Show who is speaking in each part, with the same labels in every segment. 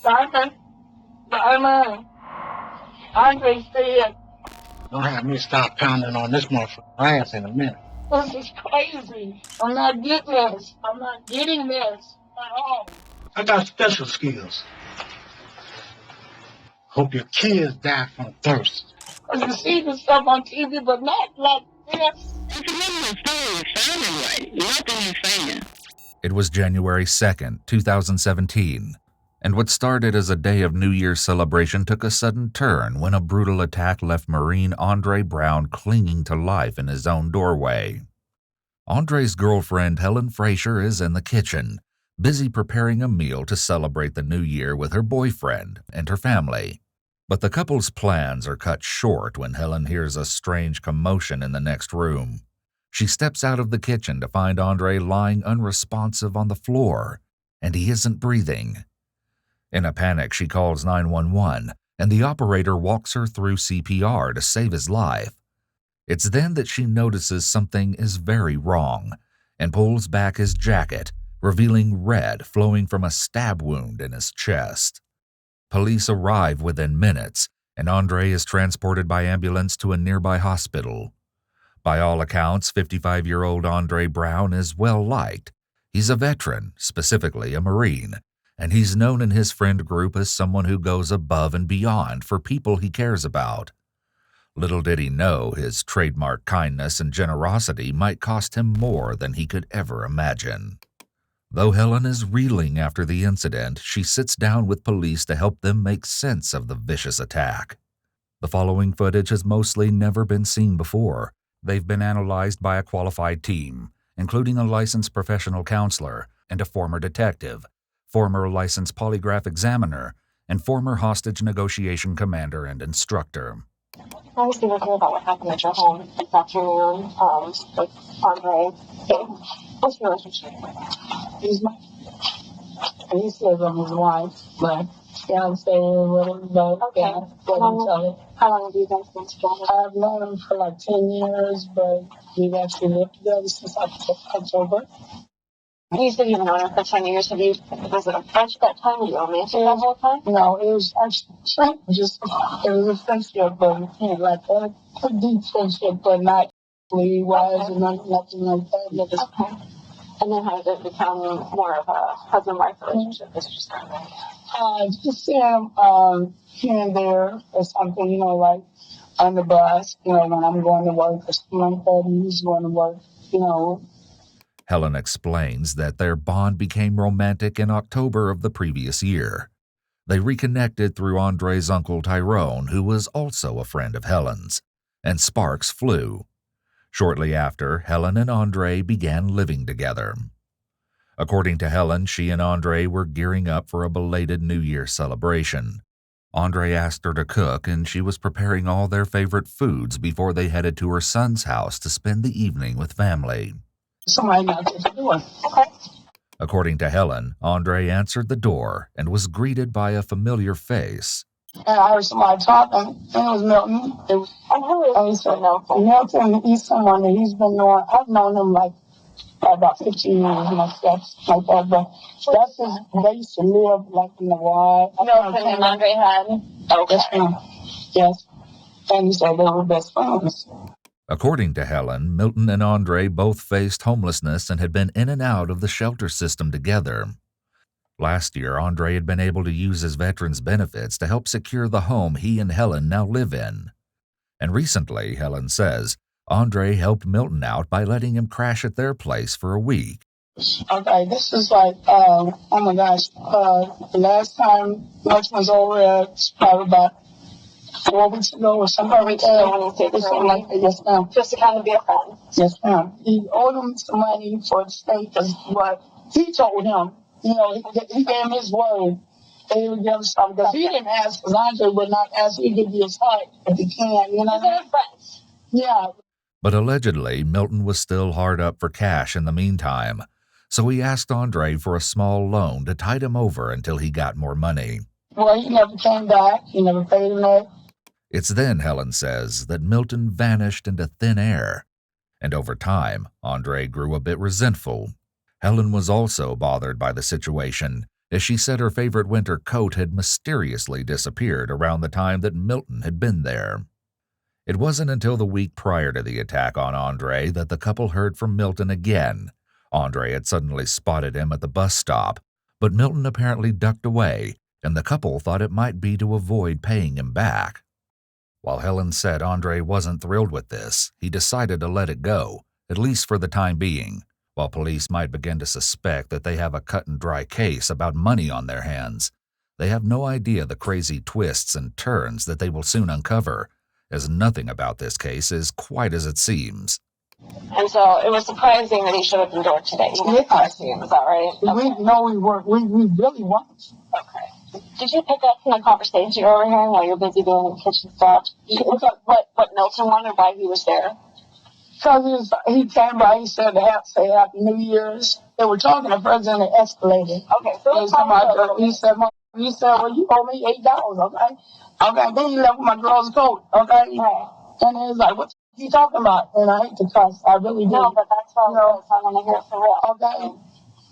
Speaker 1: Simon, Simon, Andre said,
Speaker 2: don't have me stop pounding on this motherfucker's ass in a minute.
Speaker 1: this is crazy. I'm not getting this. I'm not getting this at all.
Speaker 2: I got special skills. Hope your kids die from thirst.
Speaker 1: I can see this stuff on TV, but not like this.
Speaker 3: It was January 2nd, 2017, and what started as a day of New Year's celebration took a sudden turn when a brutal attack left Marine Andrea Brown clinging to life in his own doorway. Andre's girlfriend, Helen Frazier, is in the kitchen, busy preparing a meal to celebrate the new year with her boyfriend and her family. But the couple's plans are cut short when Helen hears a strange commotion in the next room. She steps out of the kitchen to find Andre lying unresponsive on the floor, and he isn't breathing. In a panic, she calls 911, and the operator walks her through CPR to save his life. It's then that she notices something is very wrong and pulls back his jacket, revealing red flowing from a stab wound in his chest. Police arrive within minutes, and Andre is transported by ambulance to a nearby hospital. By all accounts, 55-year-old Andre Brown is well liked. He's a veteran, specifically a Marine, and he's known in his friend group as someone who goes above and beyond for people he cares about. Little did he know his trademark kindness and generosity might cost him more than he could ever imagine. Though Helen is reeling after the incident, she sits down with police to help them make sense of the vicious attack. The following footage has mostly never been seen before. They've been analyzed by a qualified team, including a licensed professional counselor and a former detective, former licensed polygraph examiner, and former hostage negotiation commander and instructor.
Speaker 4: I was thinking about what happened at your home this afternoon with Andre. What's your relationship?
Speaker 1: He's he says I'm his wife, but fiance or whatever, but
Speaker 4: Okay. How long have you guys been together?
Speaker 1: I've known him for like 10 years, but we've actually lived together since October.
Speaker 4: You said you've known her for 10 years. Was it a French that time? Were you romantic that whole time?
Speaker 1: No, it was actually it was a friendship, but like a deep friendship, but not really wise or nothing like that.
Speaker 4: Okay. And then how did it become more of a husband-wife relationship? Is it just kind of
Speaker 1: just see him here and there or something, like on the bus, when I'm going to work or something like that, and he's going to work,
Speaker 3: Helen explains that their bond became romantic in October of the previous year. They reconnected through Andre's uncle Tyrone, who was also a friend of Helen's, and sparks flew. Shortly after, Helen and Andre began living together. According to Helen, she and Andre were gearing up for a belated New Year celebration. Andre asked her to cook, and she was preparing all their favorite foods before they headed to her son's house to spend the evening with family.
Speaker 1: Somebody knocked at the door.
Speaker 4: okay.
Speaker 3: According to Helen, Andre answered the door and was greeted by a familiar face.
Speaker 1: And I heard somebody talking, and it was Milton. Milton, he's someone that he's been knowing. I've known him like about 15 years, stuff like that. But that's his, they used to live like in the wild.
Speaker 4: Milton and Andre had? Okay.
Speaker 1: Yes, ma'am. Yes. And so they were best friends.
Speaker 3: According to Helen, Milton and Andre both faced homelessness and had been in and out of the shelter system together. Last year, Andre had been able to use his veterans benefits to help secure the home he and Helen now live in. And recently, Helen says, Andre helped Milton out by letting him crash at their place for a week.
Speaker 1: Okay, this is like, oh my gosh, the last time Milton was over there, it's probably about 4 weeks ago or something like that. Yes, ma'am.
Speaker 4: Just to kind of be a friend.
Speaker 1: Yes, ma'am. He owed him some money for the state, but he told him, he gave him his word that he would give him something. Because he didn't ask, because Andre would not ask, he'd give you his heart if he can,
Speaker 4: They're friends.
Speaker 1: Yeah.
Speaker 3: But allegedly, Milton was still hard up for cash in the meantime, so he asked Andre for a small loan to tide him over until he got more money.
Speaker 1: Well, he never came back. He never paid him that.
Speaker 3: It's then, Helen says, that Milton vanished into thin air. And over time, Andre grew a bit resentful. Helen was also bothered by the situation as she said her favorite winter coat had mysteriously disappeared around the time that Milton had been there. It wasn't until the week prior to the attack on Andre that the couple heard from Milton again. Andre had suddenly spotted him at the bus stop, but Milton apparently ducked away, and the couple thought it might be to avoid paying him back. While Helen said Andre wasn't thrilled with this, he decided to let it go, at least for the time being. While police might begin to suspect that they have a cut-and-dry case about money on their hands, they have no idea the crazy twists and turns that they will soon uncover, as nothing about this case is quite as it seems.
Speaker 4: And so it was surprising that he showed up in door today. He was surprising, is that right?
Speaker 1: We know we weren't. We really weren't.
Speaker 4: Okay. Did you pick up from the conversation you were overhearing while you're busy doing the kitchen stuff? What Milton wanted, why he was there?
Speaker 1: Because he came by, he said say Happy New Year's. They were talking at first and it escalated.
Speaker 4: Okay, so
Speaker 1: he said, well, you owe me $8, okay? Okay, then he left with my girl's coat, okay?
Speaker 4: Right.
Speaker 1: And he was like, what are you talking about? And I hate to cuss, I really do.
Speaker 4: No, but that's what I want to hear it for real.
Speaker 1: Okay.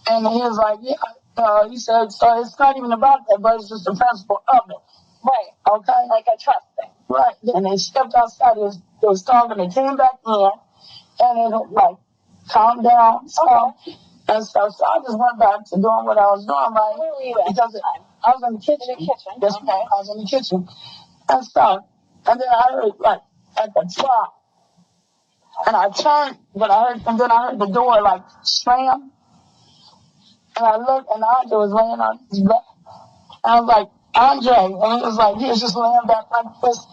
Speaker 1: And he was like, yeah, he said, so it's not even about that, but it's just the principle of it.
Speaker 4: Right.
Speaker 1: Okay?
Speaker 4: Like a trust thing.
Speaker 1: Right. And they stepped outside, they was talking, they came back in, and it like calmed down, and stuff. So I just went back to doing what I was doing, right?
Speaker 4: Where were you at
Speaker 1: because I was in the kitchen.
Speaker 4: In the kitchen?
Speaker 1: Yes,
Speaker 4: okay.
Speaker 1: I was in the kitchen and stuff. And then I heard like at the top, and I turned, and then I heard the door like slam. And I looked, and Andre was laying on his back. And I was like, Andre, and he was just laying back like this,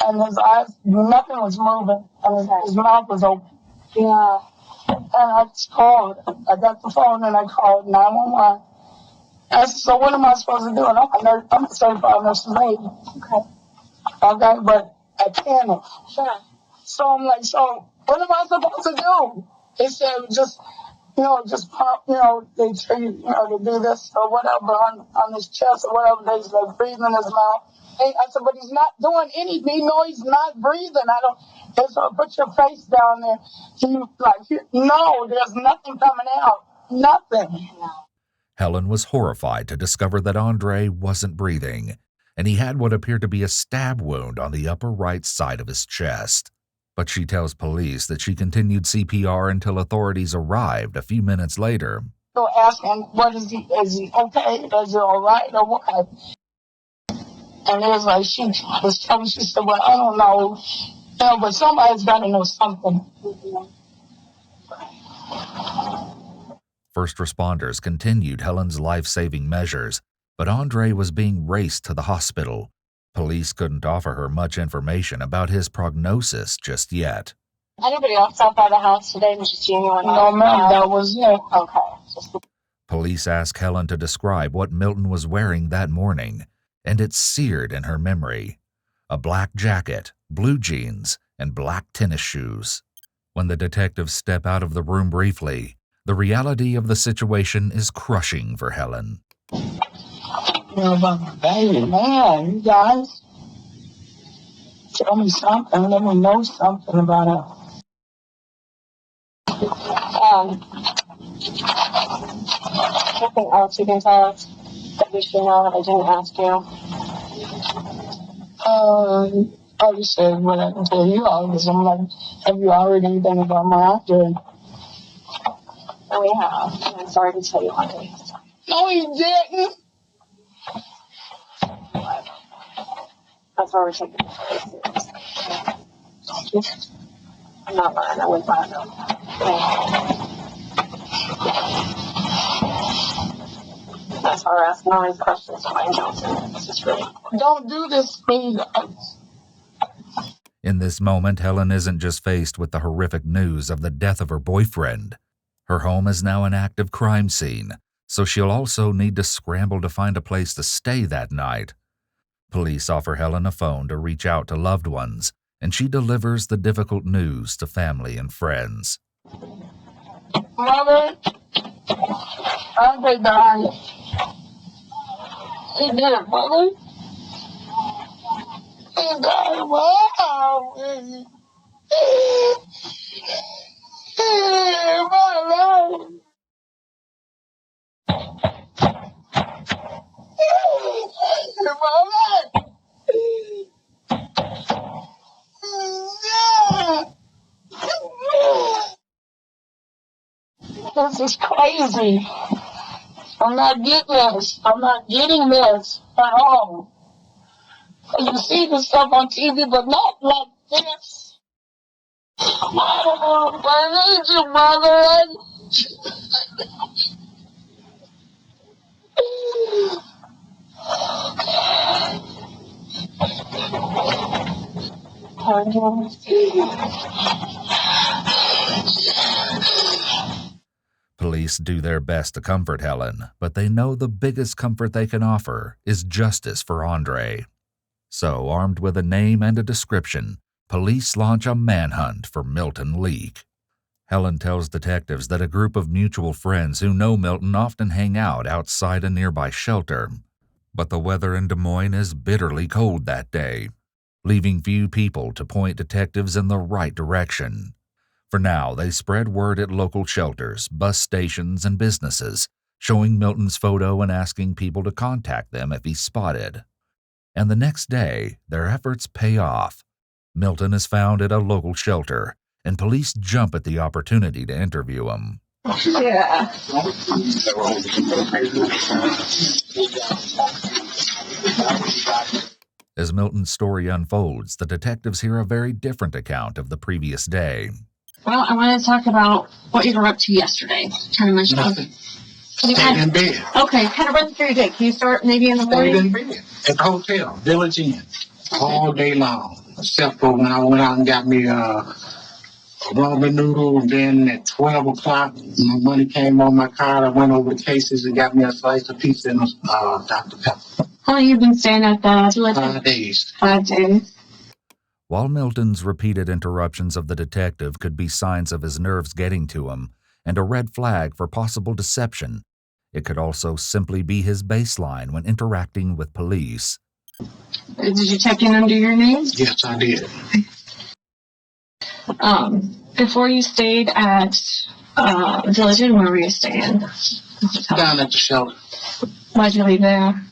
Speaker 1: and his eyes, nothing was moving, and his mouth was open.
Speaker 4: Yeah.
Speaker 1: And I just called. I got the phone and I called 911. I said, so what am I supposed to do? And I'm a certified nursing aide. Okay, but I panicked.
Speaker 4: Sure.
Speaker 1: So I'm like, so what am I supposed to do? They said, just pump, they tell you, to do this or whatever on his chest or whatever. They like breathe in his mouth. I said, but he's not doing anything. No, he's not breathing. They said, put your face down there. No, there's nothing coming out. Nothing.
Speaker 3: Helen was horrified to discover that Andre wasn't breathing, and he had what appeared to be a stab wound on the upper right side of his chest. But she tells police that she continued CPR until authorities arrived a few minutes later.
Speaker 1: So asking, is he okay? Is he all right or what? And it was like, she was telling me, she said, well, I don't know. But somebody's got to know something.
Speaker 3: First responders continued Helen's life-saving measures, but Andre was being raced to the hospital. Police couldn't offer her much information about his prognosis just yet.
Speaker 4: Anybody else out by the house today? Was just you and your
Speaker 1: No, ma'am, that was it.
Speaker 4: Okay.
Speaker 3: Police asked Helen to describe what Milton was wearing that morning, and it's seared in her memory. A black jacket, blue jeans, and black tennis shoes. When the detectives step out of the room briefly, the reality of the situation is crushing for Helen.
Speaker 1: About my baby, man, you guys, tell me something, let me know something about her.
Speaker 4: Anything else you can tell us that we should know that I didn't ask you?
Speaker 1: I just said what I can tell you all, because I'm like, have you heard anything about my actor?
Speaker 4: We have. I'm sorry to tell you, Andre.
Speaker 1: No, you didn't.
Speaker 4: That's why we're taking it seriously. I'm not lying. I wouldn't lie though. That's why we're asking all these questions. This is really important.
Speaker 1: Don't do this to me.
Speaker 3: In this moment, Helen isn't just faced with the horrific news of the death of her boyfriend. Her home is now an active crime scene, so she'll also need to scramble to find a place to stay that night. Police offer Helen a phone to reach out to loved ones, and she delivers the difficult news to family and friends.
Speaker 1: Mother, Andre died. He did it, Mother. He died. Wow. My life. This is crazy. I'm not getting this. I'm not getting this at all. You see this stuff on TV, but not like this. I need you, mother.
Speaker 3: Police do their best to comfort Helen, but they know the biggest comfort they can offer is justice for Andre. So, armed with a name and a description, police launch a manhunt for Milton Leake. Helen tells detectives that a group of mutual friends who know Milton often hang out outside a nearby shelter. But the weather in Des Moines is bitterly cold that day, leaving few people to point detectives in the right direction. For now, they spread word at local shelters, bus stations, and businesses, showing Milton's photo and asking people to contact them if he's spotted. And the next day, their efforts pay off. Milton is found at a local shelter, and police jump at the opportunity to interview him.
Speaker 4: Yeah.
Speaker 3: As Milton's story unfolds, the detectives hear a very different account of the previous day.
Speaker 4: Well, I wanted to talk about what you were up to yesterday. Kind of mentioned.
Speaker 2: Nothing. Stayed in bed.
Speaker 4: Okay, kind of run through your day. Can you start maybe in the
Speaker 2: Stayed
Speaker 4: morning?
Speaker 2: in bed at the hotel, Village Inn, all day long. Except for when I went out and got me a ramen noodle, and then at 12 o'clock, my money came on my card. I went over to Casey's and got me a slice of pizza and a Dr. Pepper.
Speaker 4: How long have you been staying at the Village Inn?
Speaker 2: 5 days.
Speaker 4: 5 days.
Speaker 3: While Milton's repeated interruptions of the detective could be signs of his nerves getting to him and a red flag for possible deception, it could also simply be his baseline when interacting with police.
Speaker 4: Did you check in under your name?
Speaker 2: Yes, I did.
Speaker 4: Before you stayed at Village Inn, where were you staying?
Speaker 2: Down at the shelter.
Speaker 4: Why'd you leave there?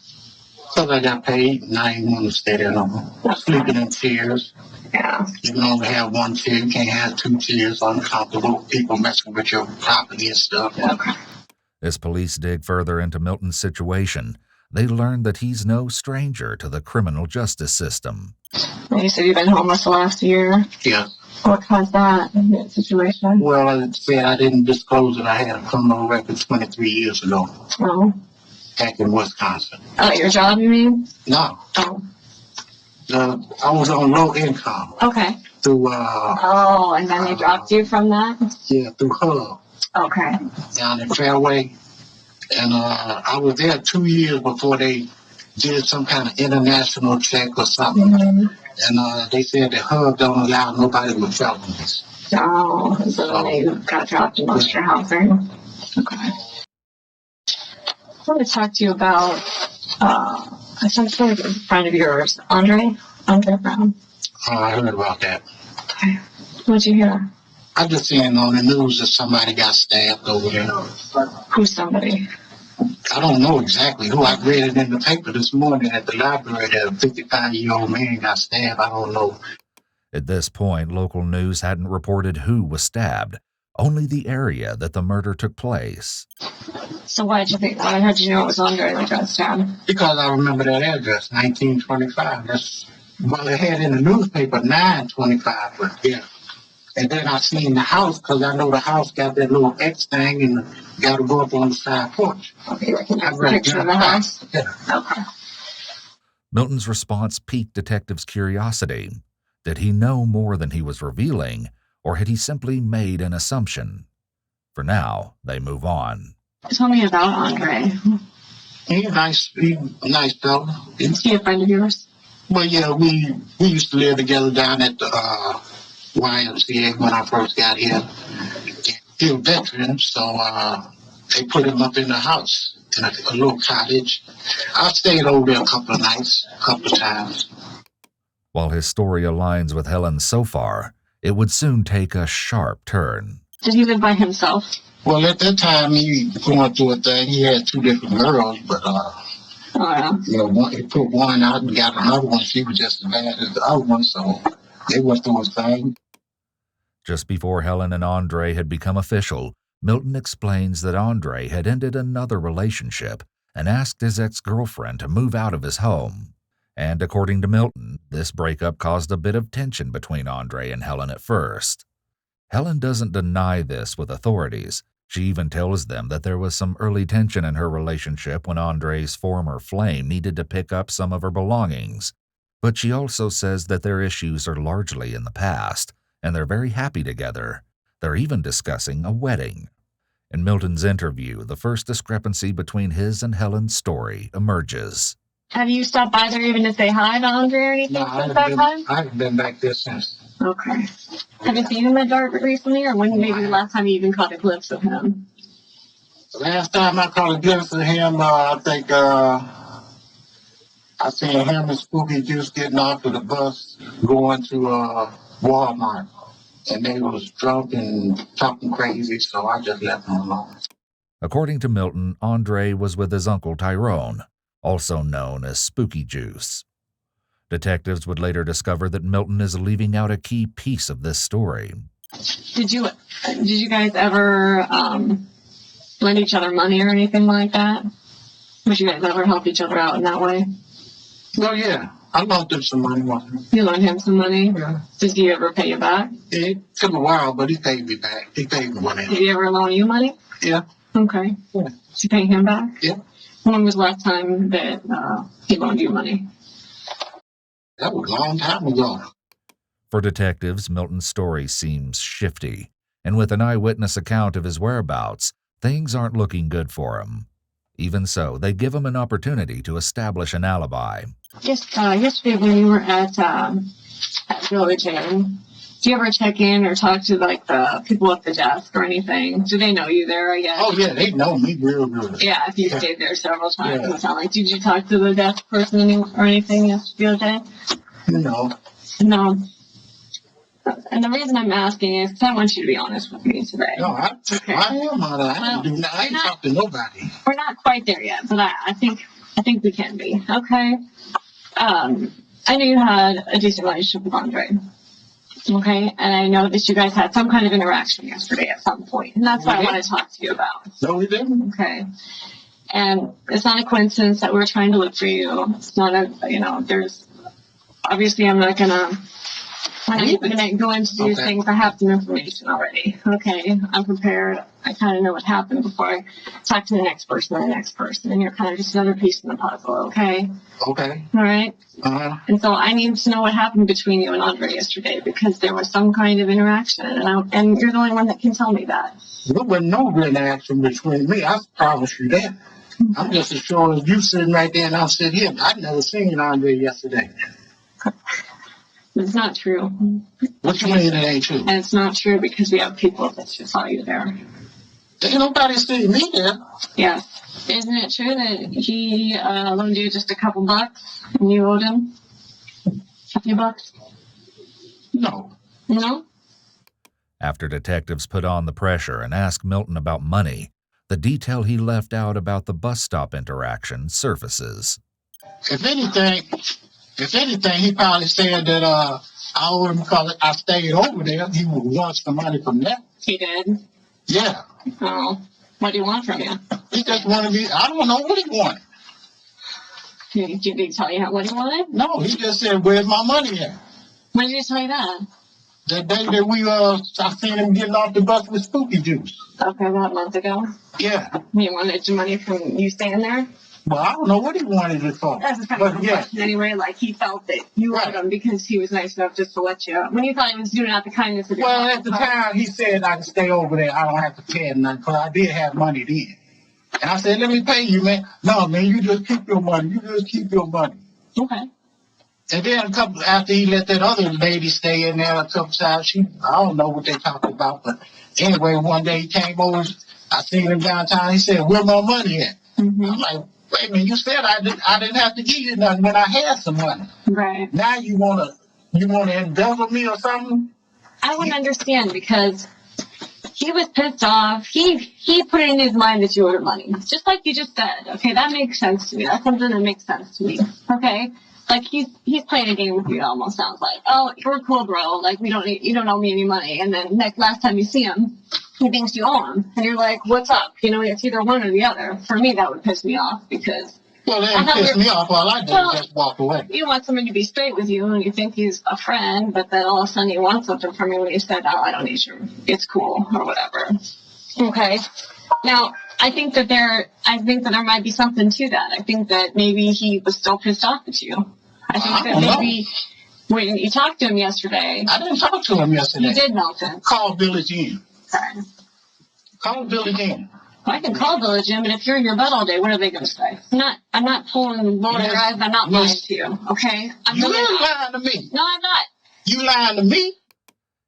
Speaker 2: Because I got paid and I didn't want to stay there no more. Sleeping in chairs.
Speaker 4: Yeah.
Speaker 2: You can only have one chair. You can't have two chairs. Uncomfortable. People messing with your property and stuff.
Speaker 4: Okay.
Speaker 3: As police dig further into Milton's situation, they learn that he's no stranger to the criminal justice system.
Speaker 4: You said you've been homeless the last year.
Speaker 2: Yeah.
Speaker 4: What caused that situation?
Speaker 2: Well, I said I didn't disclose that I had a criminal record 23 years ago.
Speaker 4: Oh.
Speaker 2: Back in Wisconsin.
Speaker 4: Oh, your job, you mean?
Speaker 2: No.
Speaker 4: Oh.
Speaker 2: I was on low income.
Speaker 4: Okay.
Speaker 2: Through,
Speaker 4: and then they dropped you from that?
Speaker 2: Yeah, through HUB.
Speaker 4: Okay.
Speaker 2: Down in Fairway. And I was there 2 years before they did some kind of international check or something.
Speaker 4: Mm-hmm.
Speaker 2: And they said that HUB don't allow nobody with felonies.
Speaker 4: Oh, so then they got dropped in Western housing. Okay. I want to talk to you about some sort of a friend of yours, Andrea Brown.
Speaker 2: Oh, I heard about that.
Speaker 4: Okay. What'd you hear?
Speaker 2: I just seen on the news that somebody got stabbed over there.
Speaker 4: Who's somebody?
Speaker 2: I don't know exactly who. I read it in the paper this morning at the library that a 55-year-old man got stabbed. I don't know.
Speaker 3: At this point, local news hadn't reported who was stabbed, only the area that the murder took place.
Speaker 4: So why did you know it was Andre that got stabbed?
Speaker 2: Because I remember that address, 1925. Well, they had in the newspaper 925, but yeah. And then I seen the house, because I know the house got that little X thing and got to go up on the side porch.
Speaker 4: Okay, I can have a picture of the house.
Speaker 2: Yeah.
Speaker 4: Okay.
Speaker 3: Milton's response piqued detectives' curiosity. Did he know more than he was revealing, or had he simply made an assumption? For now, they move on.
Speaker 4: Tell me about Andre.
Speaker 2: He's a nice fella.
Speaker 4: Is he a friend of yours?
Speaker 2: Well, yeah, we used to live together down at the YMCA when I first got here. He was a veteran, so they put him up in the house, in a little cottage. I stayed over there a couple of nights, a couple of times.
Speaker 3: While his story aligns with Helen's so far, it would soon take a sharp turn.
Speaker 4: Did he live by himself?
Speaker 2: Well, at that time, he going through a thing. He had two different girls, but he put one out and got another one. She was just as bad as the other one, so they went through a thing.
Speaker 3: Just before Helen and Andre had become official, Milton explains that Andre had ended another relationship and asked his ex-girlfriend to move out of his home. And according to Milton, this breakup caused a bit of tension between Andre and Helen at first. Helen doesn't deny this with authorities. She even tells them that there was some early tension in her relationship when Andre's former flame needed to pick up some of her belongings. But she also says that their issues are largely in the past, and they're very happy together. They're even discussing a wedding. In Milton's interview, the first discrepancy between his and Helen's story emerges.
Speaker 4: Have you stopped by there even to say hi to Andre or anything since that time?
Speaker 2: I haven't been back there since.
Speaker 4: Okay. Have you seen him at Dartford recently, or when maybe the last time you even caught a glimpse of him?
Speaker 2: Last time I caught a glimpse of him, I think I seen him and Spooky Juice getting off of the bus going to Walmart. And they was drunk and talking crazy, so I just left them alone.
Speaker 3: According to Milton, Andre was with his uncle Tyrone, also known as Spooky Juice. Detectives would later discover that Milton is leaving out a key piece of this story.
Speaker 4: Did you guys ever lend each other money or anything like that? Would you guys ever help each other out in that way?
Speaker 2: Oh, yeah. I loaned him some money once.
Speaker 4: You loaned him some money?
Speaker 2: Yeah.
Speaker 4: Did he ever pay you back?
Speaker 2: It took a while, but he paid me back. He paid me money.
Speaker 4: Did he ever loan you money?
Speaker 2: Yeah.
Speaker 4: Okay.
Speaker 2: Yeah.
Speaker 4: Did you pay him back?
Speaker 2: Yeah.
Speaker 4: When was the last time that he loaned you money?
Speaker 2: That was a long time ago.
Speaker 3: For detectives, Milton's story seems shifty, and with an eyewitness account of his whereabouts, things aren't looking good for him. Even so, they give him an opportunity to establish an alibi.
Speaker 4: Yesterday when you were at Village Inn, do you ever check in or talk to like the people at the desk or anything? Do they know you there? I guess.
Speaker 2: Oh, yeah, they know me real good.
Speaker 4: Yeah, if you stayed there several times. Yeah. It sounds like. Did you talk to the desk person or anything yesterday?
Speaker 2: No.
Speaker 4: No. And the reason I'm asking is because I want you to be honest with me today.
Speaker 2: No, I am honest. I ain't talk to nobody.
Speaker 4: We're not quite there yet, but I think we can be. Okay. I know you had a decent relationship with Andre. Okay, and I know that you guys had some kind of interaction yesterday at some point, and that's what I want to talk to you about.
Speaker 2: No, we didn't.
Speaker 4: Okay. And it's not a coincidence that we're trying to look for you. It's not there's, obviously I'm not going to go into these things. I have some information already. Okay, I'm prepared. I kind of know what happened before I talk to the next person or the next person, and you're kind of just another piece in the puzzle, okay?
Speaker 2: Okay.
Speaker 4: All right?
Speaker 2: Uh-huh.
Speaker 4: And so I need to know what happened between you and Andre yesterday, because there was some kind of interaction, and you're the only one that can tell me that.
Speaker 2: There was no interaction between me. I promise you that. I'm just as sure as you sitting right there and I'm sitting here. I've never seen Andre yesterday.
Speaker 4: It's not true.
Speaker 2: What you mean it ain't true?
Speaker 4: And it's not true because we have people that just saw you there.
Speaker 2: Ain't nobody seen me there.
Speaker 4: Yes. Isn't it true that he loaned you just a couple bucks and you owed him a few bucks?
Speaker 2: No.
Speaker 4: No?
Speaker 3: After detectives put on the pressure and ask Milton about money, the detail he left out about the bus stop interaction surfaces.
Speaker 2: If anything, he probably said that I owe him because I stayed over there. He wants the money from that.
Speaker 4: He did?
Speaker 2: Yeah.
Speaker 4: Oh. What do you want from you?
Speaker 2: He just wanted me. I don't know what he wanted.
Speaker 4: Did he tell you what he wanted?
Speaker 2: No, he just said, "Where's my money at?"
Speaker 4: When did he tell you that?
Speaker 2: The day that I seen him getting off the bus with Spooky Juice.
Speaker 4: Okay, about a month ago.
Speaker 2: Yeah.
Speaker 4: He wanted your money from you staying there?
Speaker 2: Well, I don't know what he wanted it for.
Speaker 4: That's kind of a question anyway. Like, he felt that you owed him because he was nice enough just to let you out. When you thought he was doing it out the kindness of your heart.
Speaker 2: Well, at the time, he said I could stay over there. I don't have to pay him nothing because I did have money then. And I said, let me pay you, man. No, man, you just keep your money.
Speaker 4: Okay.
Speaker 2: And then after he let that other lady stay in there a couple times, I don't know what they talked about. But anyway, one day he came over. I seen him downtown. He said, where my money at?
Speaker 4: Mm-hmm.
Speaker 2: I'm like, wait a minute, you said I didn't have to give you nothing when I had some money.
Speaker 4: Right.
Speaker 2: Now you wanna embezzle me or something?
Speaker 4: I wouldn't understand because he was pissed off. He put it in his mind that you owed him money. Just like you just said. Okay, that makes sense to me. That's something that makes sense to me. Okay? Like he's playing a game with you, it almost sounds like. Oh, we're cool, bro. Like you don't owe me any money. And then last time you see him, he thinks you own him. And you're like, what's up? You know, it's either one or the other. For me, that would piss me off because...
Speaker 2: Well, it pissed me off. All I did was just walk away.
Speaker 4: You want somebody to be straight with you and you think he's a friend, but then all of a sudden you want something from you and you said, oh, I don't need you. It's cool or whatever. Okay. Now, I think that there might be something to that. I think that maybe he was still pissed off at you. I think that maybe when you talked to him yesterday.
Speaker 2: I didn't talk to him yesterday.
Speaker 4: You did, Milton.
Speaker 2: Call Village Inn.
Speaker 4: Okay.
Speaker 2: Call Village Inn.
Speaker 4: Well, I can call Village Inn, but if you're in your bed all day, what are they going to say? I'm not pulling motor drive. I'm not lying to you, okay?
Speaker 2: You're lying to me.
Speaker 4: No, I'm not.
Speaker 2: You lying to me?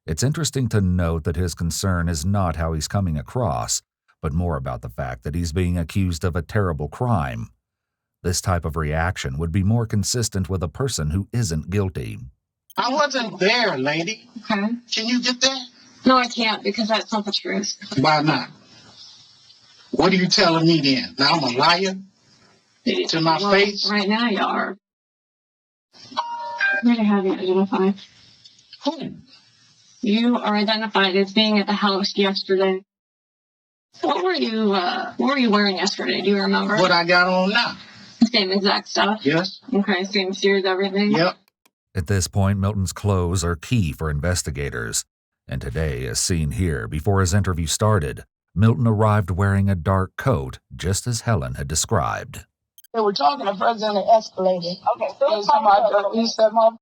Speaker 3: It's interesting to note that his concern is not how he's coming across, but more about the fact that he's being accused of a terrible crime. This type of reaction would be more consistent with a person who isn't guilty.
Speaker 2: I wasn't there, lady.
Speaker 4: Okay.
Speaker 2: Can you get that?
Speaker 4: No, I can't because that's not the truth.
Speaker 2: Why not? What are you telling me then? Now I'm a liar? To my face?
Speaker 4: Right now you are. Where to have you identified?
Speaker 2: Who?
Speaker 4: You are identified as being at the house yesterday. What were you wearing yesterday? Do you remember?
Speaker 2: What I got on now.
Speaker 4: Same exact stuff?
Speaker 2: Yes.
Speaker 4: Okay, same shoes, everything?
Speaker 2: Yep.
Speaker 3: At this point, Milton's clothes are key for investigators. And today, as seen here before his interview started, Milton arrived wearing a dark coat, just as Helen had described.
Speaker 1: They were talking to President and escalated. Okay, so he said, well,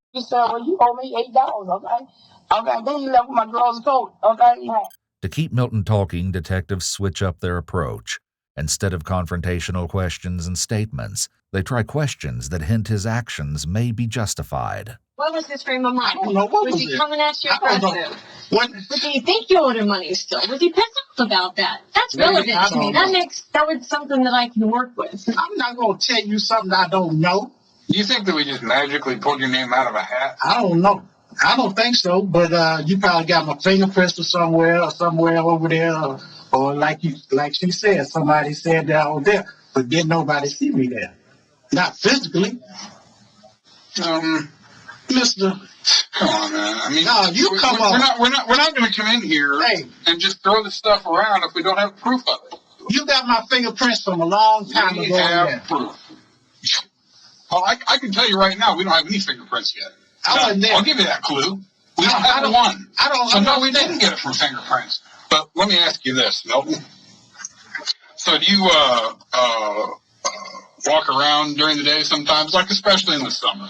Speaker 1: you owe me $8, okay? Okay, then he left with my girl's coat, okay?
Speaker 3: To keep Milton talking, detectives switch up their approach. Instead of confrontational questions and statements, they try questions that hint his actions may be justified.
Speaker 4: What was his frame of mind?
Speaker 2: I don't know. What
Speaker 4: was he coming at you aggressive? Did he think you owed him money still? Was he pissed off about that? That's relevant to me. That was something that I can work with.
Speaker 2: I'm not going to tell you something I don't know.
Speaker 5: You think that we just magically pulled your name out of a hat?
Speaker 2: I don't know. I don't think so, but you probably got my fingerprints or somewhere over there, or like she said, somebody said that I was there, but didn't nobody see me there. Not physically. Mister,
Speaker 5: come on, man. I mean,
Speaker 2: no, you come on.
Speaker 5: We're not going to come in here and just throw this stuff around if we don't have proof of it.
Speaker 2: You got my fingerprints from a long time ago.
Speaker 5: We have proof. Well, I can tell you right now, we don't have any fingerprints yet. I'll give you that clue. We don't have one. So no, we didn't get it from fingerprints. But let me ask you this, Milton. So do you walk around during the day sometimes, like especially in the summer?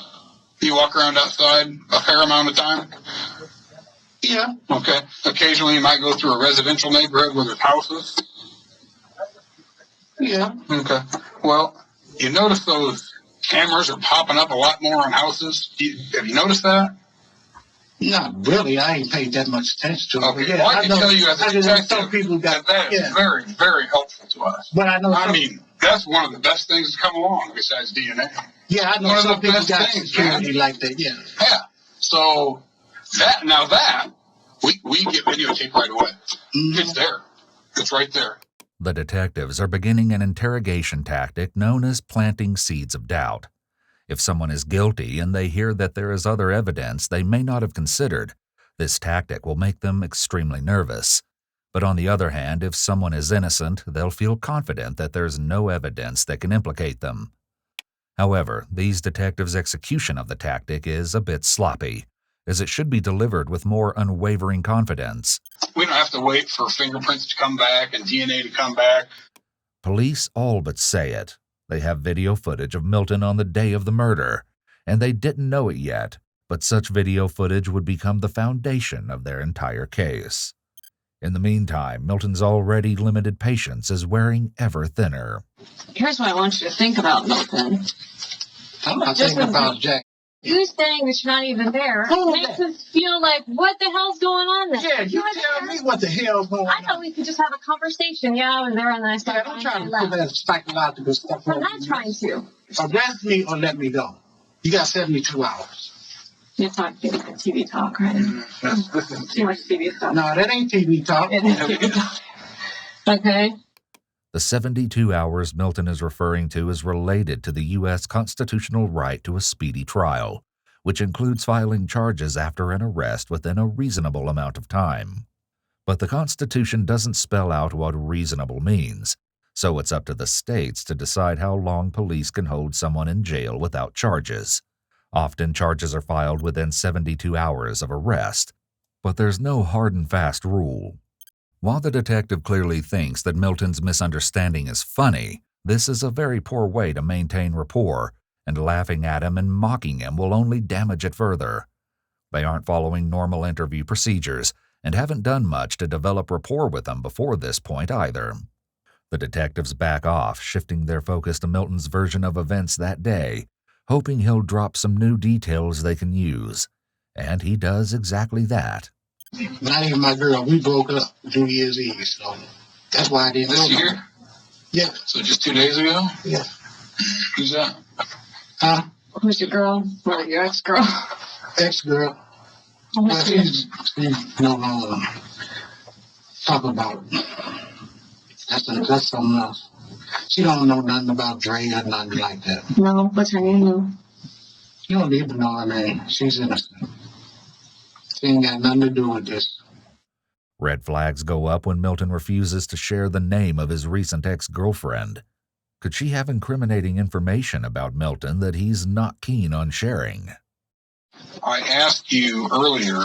Speaker 5: Do you walk around outside a fair amount of time?
Speaker 2: Yeah.
Speaker 5: Okay. Occasionally you might go through a residential neighborhood where there's houses?
Speaker 2: Yeah.
Speaker 5: Okay. Well, you notice those cameras are popping up a lot more on houses? Have you noticed that?
Speaker 2: Not really. I ain't paid that much attention to it.
Speaker 5: Okay.
Speaker 2: Yeah,
Speaker 5: Well, I can tell you as a detective
Speaker 2: some people got
Speaker 5: that is very, very helpful to us.
Speaker 2: But I know.
Speaker 5: I mean, that's one of the best things to come along besides DNA.
Speaker 2: Yeah, I know some people got security like that. Yeah.
Speaker 5: Yeah. So we get videotape right away. Mm-hmm. It's there. It's right there.
Speaker 3: The detectives are beginning an interrogation tactic known as planting seeds of doubt. If someone is guilty and they hear that there is other evidence they may not have considered, this tactic will make them extremely nervous. But on the other hand, if someone is innocent, they'll feel confident that there's no evidence that can implicate them. However, these detectives' execution of the tactic is a bit sloppy, as it should be delivered with more unwavering confidence.
Speaker 5: We don't have to wait for fingerprints to come back and DNA to come back.
Speaker 3: Police all but say it. They have video footage of Milton on the day of the murder, and they didn't know it yet, but such video footage would become the foundation of their entire case. In the meantime, Milton's already limited patience is wearing ever thinner.
Speaker 4: Here's what I want you to think about, Milton.
Speaker 2: I'm not thinking about Jack.
Speaker 4: You saying that you're not even there makes us feel like, what the hell's going on there?
Speaker 2: Yeah, you tell me what the hell's going on.
Speaker 4: I thought we could just have a conversation. Yeah, I was there and then I started.
Speaker 2: I'm trying to put that psychological stuff on.
Speaker 4: I'm not trying to.
Speaker 2: Arrest me or let me go. You got 72 hours.
Speaker 4: You're talking TV talk, right? Too much TV talk.
Speaker 2: No, that ain't TV talk.
Speaker 4: It is TV talk. Okay.
Speaker 3: The 72 hours Milton is referring to is related to the U.S. constitutional right to a speedy trial, which includes filing charges after an arrest within a reasonable amount of time. But the Constitution doesn't spell out what reasonable means, so it's up to the states to decide how long police can hold someone in jail without charges. Often charges are filed within 72 hours of arrest, but there's no hard and fast rule. While the detective clearly thinks that Milton's misunderstanding is funny, this is a very poor way to maintain rapport, and laughing at him and mocking him will only damage it further. They aren't following normal interview procedures and haven't done much to develop rapport with him before this point either. The detectives back off, shifting their focus to Milton's version of events that day, hoping he'll drop some new details they can use. And he does exactly that.
Speaker 2: Not even my girl. We broke up New Year's Eve, so that's why I didn't know.
Speaker 5: This year?
Speaker 2: Yeah.
Speaker 5: So just 2 days ago?
Speaker 2: Yeah.
Speaker 5: Who's that?
Speaker 2: Huh?
Speaker 4: Who's your girl? Or your ex-girl?
Speaker 2: Ex-girl. Well, she's no longer talk about it. That's something else. She don't know nothing about Dre or nothing like that.
Speaker 4: No, what's her name?
Speaker 2: You don't even know her name. She's innocent. She ain't got nothing to do with this.
Speaker 3: Red flags go up when Milton refuses to share the name of his recent ex-girlfriend. Could she have incriminating information about Milton that he's not keen on sharing?
Speaker 5: I asked you earlier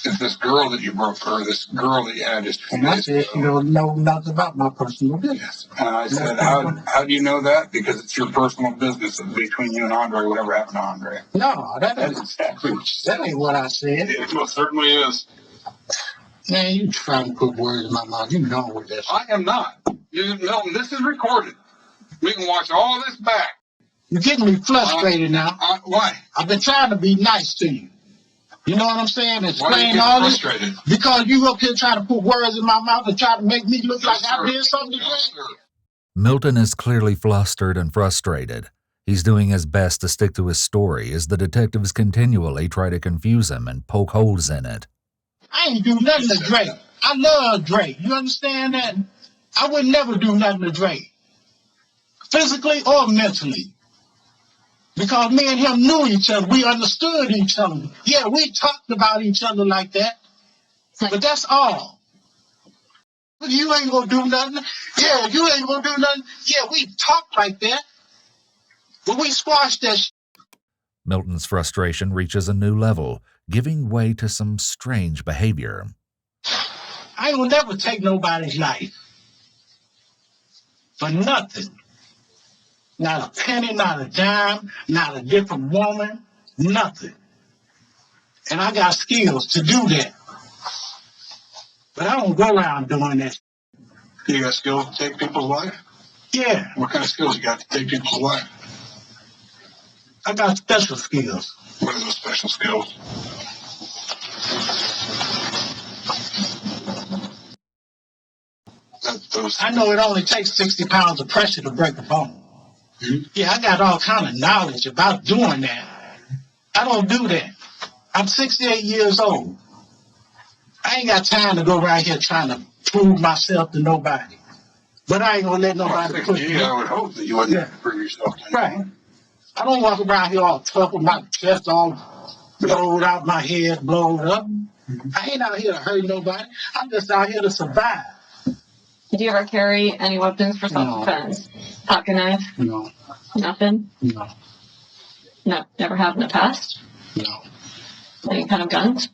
Speaker 5: if this girl that you broke, or this girl that you had just 2
Speaker 2: And I
Speaker 5: days
Speaker 2: said she
Speaker 5: ago.
Speaker 2: don't know nothing about my personal business.
Speaker 5: And I said, how do you know that? Because it's your personal business between you and Andre, whatever happened to Andre.
Speaker 2: No,
Speaker 5: That's exactly what you said.
Speaker 2: that ain't what I said.
Speaker 5: It most certainly is.
Speaker 2: Man, you trying to put words in my mouth. You know with this.
Speaker 5: I am not. Milton, this is recorded. We can watch all this back.
Speaker 2: You're getting me frustrated now.
Speaker 5: Why?
Speaker 2: I've been trying to be nice to you. You know what I'm saying?
Speaker 5: Why are you
Speaker 2: Explain
Speaker 5: getting
Speaker 2: all this.
Speaker 5: frustrated?
Speaker 2: Because you up here trying to put words in my mouth and try to make me look like I did something to you.
Speaker 5: Yes, sir.
Speaker 3: Milton is clearly flustered and frustrated. He's doing his best to stick to his story as the detectives continually try to confuse him and poke holes in it.
Speaker 2: I ain't do nothing to Drake. I love Drake. You understand that? I would never do nothing to Drake. Physically or mentally. Because me and him knew each other. We understood each other. Yeah, we talked about each other like that. But that's all. You ain't gonna do nothing. Yeah, you ain't gonna do nothing. Yeah, we talked like that. But we squashed that shit.
Speaker 3: Milton's frustration reaches a new level, giving way to some strange behavior.
Speaker 2: I ain't gonna never take nobody's life. For nothing. Not a penny, not a dime, not a different woman, nothing. And I got skills to do that. But I don't go around doing that.
Speaker 5: You got skills to take people's life?
Speaker 2: Yeah,
Speaker 5: What kind of skills you got to take people's life?
Speaker 2: I got special skills.
Speaker 5: What are those special skills?
Speaker 2: I know it only takes 60 pounds of pressure to break a bone. Yeah, I got all kind of knowledge about doing that. I don't do that. I'm 68 years old. I ain't got time to go around here trying to prove myself to nobody. But I ain't gonna let nobody push me.
Speaker 5: I would hope that you wouldn't prove yourself.
Speaker 2: Right. I don't walk around here all tough with my chest all blowed out, my head blown up. I ain't out here to hurt nobody. I'm just out here to survive.
Speaker 4: Did you ever carry any weapons for self-defense? Pocket knife?
Speaker 2: No.
Speaker 4: Nothing?
Speaker 2: No.
Speaker 4: No, never have in the past?
Speaker 2: No.
Speaker 4: Any kind of guns?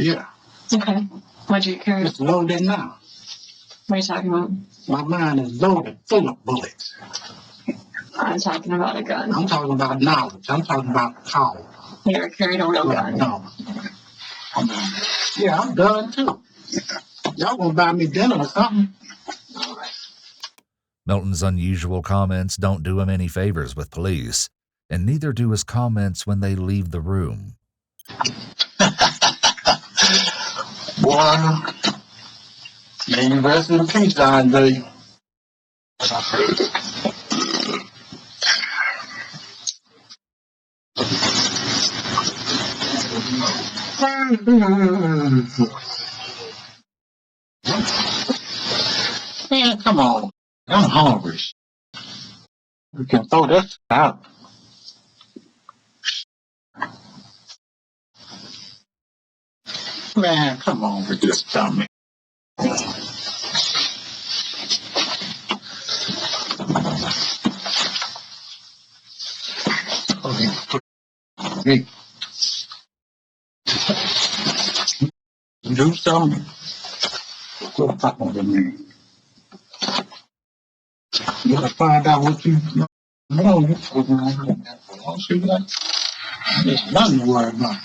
Speaker 2: Yeah.
Speaker 4: Okay. What do you carry?
Speaker 2: It's loaded now.
Speaker 4: What are you talking about?
Speaker 2: My mind is loaded, full of bullets.
Speaker 4: I'm talking about a gun.
Speaker 2: I'm talking about knowledge. I'm talking about power.
Speaker 4: You ever carried a real gun?
Speaker 2: No. Yeah, I'm done too. Y'all gonna buy me dinner or something?
Speaker 3: Milton's unusual comments don't do him any favors with police, and neither do his comments when they leave the room.
Speaker 2: Boy, may you rest in peace, Andre. Man, come on. I'm hungry. We can throw this out. Man, come on with this dummy. Hey, do something. Quit talking to me. You gotta find out what you know. You put me on that. Don't see that? There's nothing to worry about.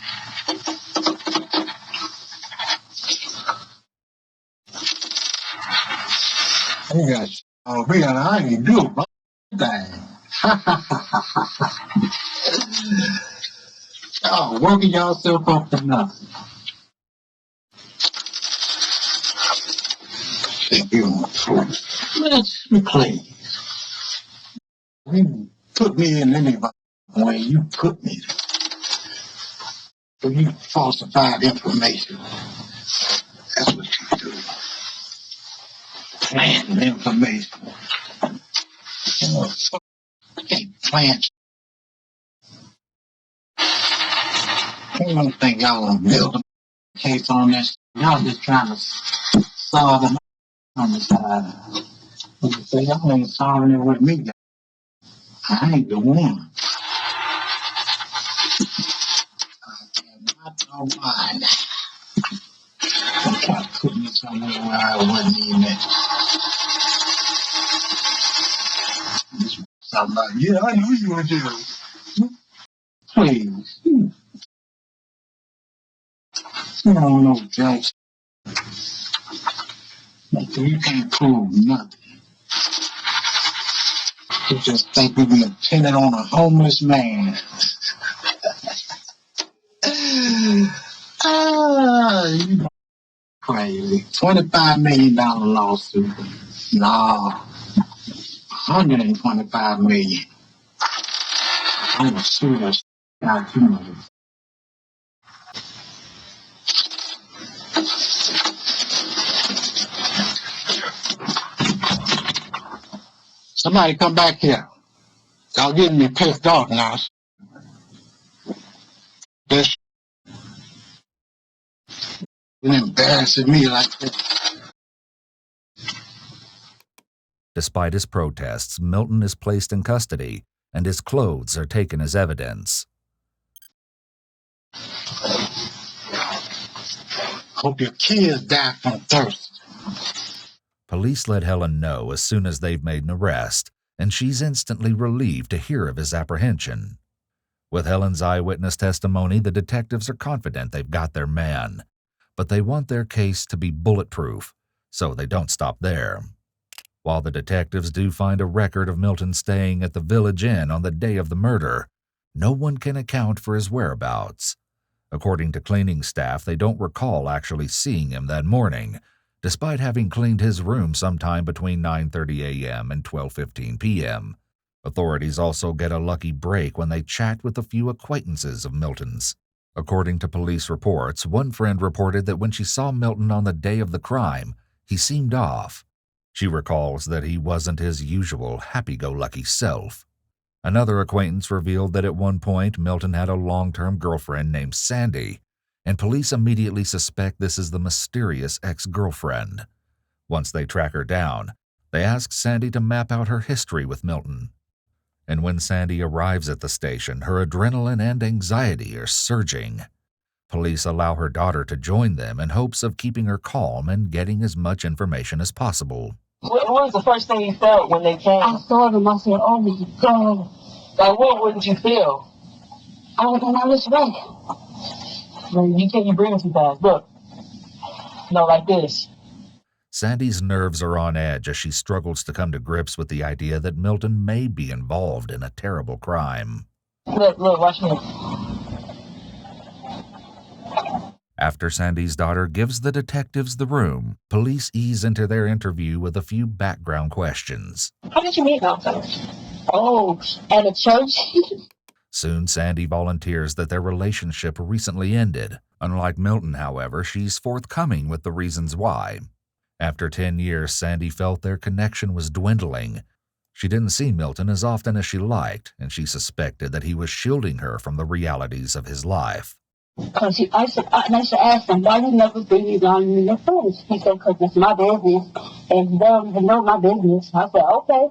Speaker 2: We got I ain't do about thing. Y'all working yourself up to nothing. Think you want to let's be clean. You put me in any way you put me. So you falsified information. That's what you do. Planting information. You know, you can't plant. You don't think y'all gonna build a case on this? Y'all just trying to solve it on the side. You say y'all ain't solving it with me. I ain't the one. I don't mind. Don't try to put me somewhere where I wasn't even at. Something like, yeah, I knew you were there. Please. You don't know Jack. You can't prove nothing. You just think we be dependent on a homeless man. You crazy. $25 million lawsuit. Nah, $125 million. I'm gonna sue that out you. Somebody come back here. Y'all getting me pissed off now. This is embarrassing me like this.
Speaker 3: Despite his protests, Milton is placed in custody, and his clothes are taken as evidence.
Speaker 2: Hope your kids die from thirst.
Speaker 3: Police let Helen know as soon as they've made an arrest, and she's instantly relieved to hear of his apprehension. With Helen's eyewitness testimony, the detectives are confident they've got their man, but they want their case to be bulletproof, so they don't stop there. While the detectives do find a record of Milton staying at the Village Inn on the day of the murder, no one can account for his whereabouts. According to cleaning staff, they don't recall actually seeing him that morning, despite having cleaned his room sometime between 9:30 a.m. and 12:15 p.m. Authorities also get a lucky break when they chat with a few acquaintances of Milton's. According to police reports, one friend reported that when she saw Milton on the day of the crime, he seemed off. She recalls that he wasn't his usual happy-go-lucky self. Another acquaintance revealed that at one point Milton had a long-term girlfriend named Sandy, and police immediately suspect this is the mysterious ex-girlfriend. Once they track her down, they ask Sandy to map out her history with Milton. And when Sandy arrives at the station, her adrenaline and anxiety are surging. Police allow her daughter to join them in hopes of keeping her calm and getting as much information as possible.
Speaker 1: What was the first thing you felt when they came? I saw them. I said, "Oh my God!" Like, what did you feel? I was on my list right. You breathe too fast. Look, no, like this.
Speaker 3: Sandy's nerves are on edge as she struggles to come to grips with the idea that Milton may be involved in a terrible crime.
Speaker 1: Look, watch me.
Speaker 3: After Sandy's daughter gives the detectives the room, police ease into their interview with a few background questions.
Speaker 1: How did you meet Milton? Oh, at a church?
Speaker 3: Soon, Sandy volunteers that their relationship recently ended. Unlike Milton, however, she's forthcoming with the reasons why. After 10 years, Sandy felt their connection was dwindling. She didn't see Milton as often as she liked, and she suspected that he was shielding her from the realities of his life.
Speaker 1: Because and I used to ask him, why you never bring you down in your friends? He said, because it's my business, and they don't even know my business. I said, okay.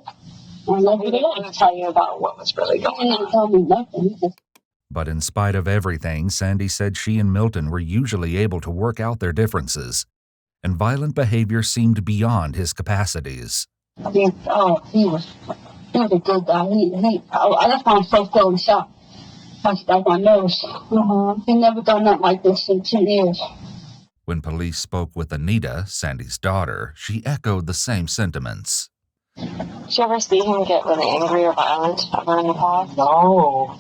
Speaker 1: And
Speaker 4: He didn't tell you about what was really going
Speaker 1: he
Speaker 4: on.
Speaker 1: didn't tell me nothing. He just
Speaker 3: But in spite of everything, Sandy said she and Milton were usually able to work out their differences, and violent behavior seemed beyond his capacities.
Speaker 1: he was a good guy. That's why I'm so still in shock. Like my nerves. He never done nothing like this in 2 years.
Speaker 3: When police spoke with Anita, Sandy's daughter, she echoed the same sentiments.
Speaker 4: Did you ever see him get really angry or violent ever in the past?
Speaker 1: No.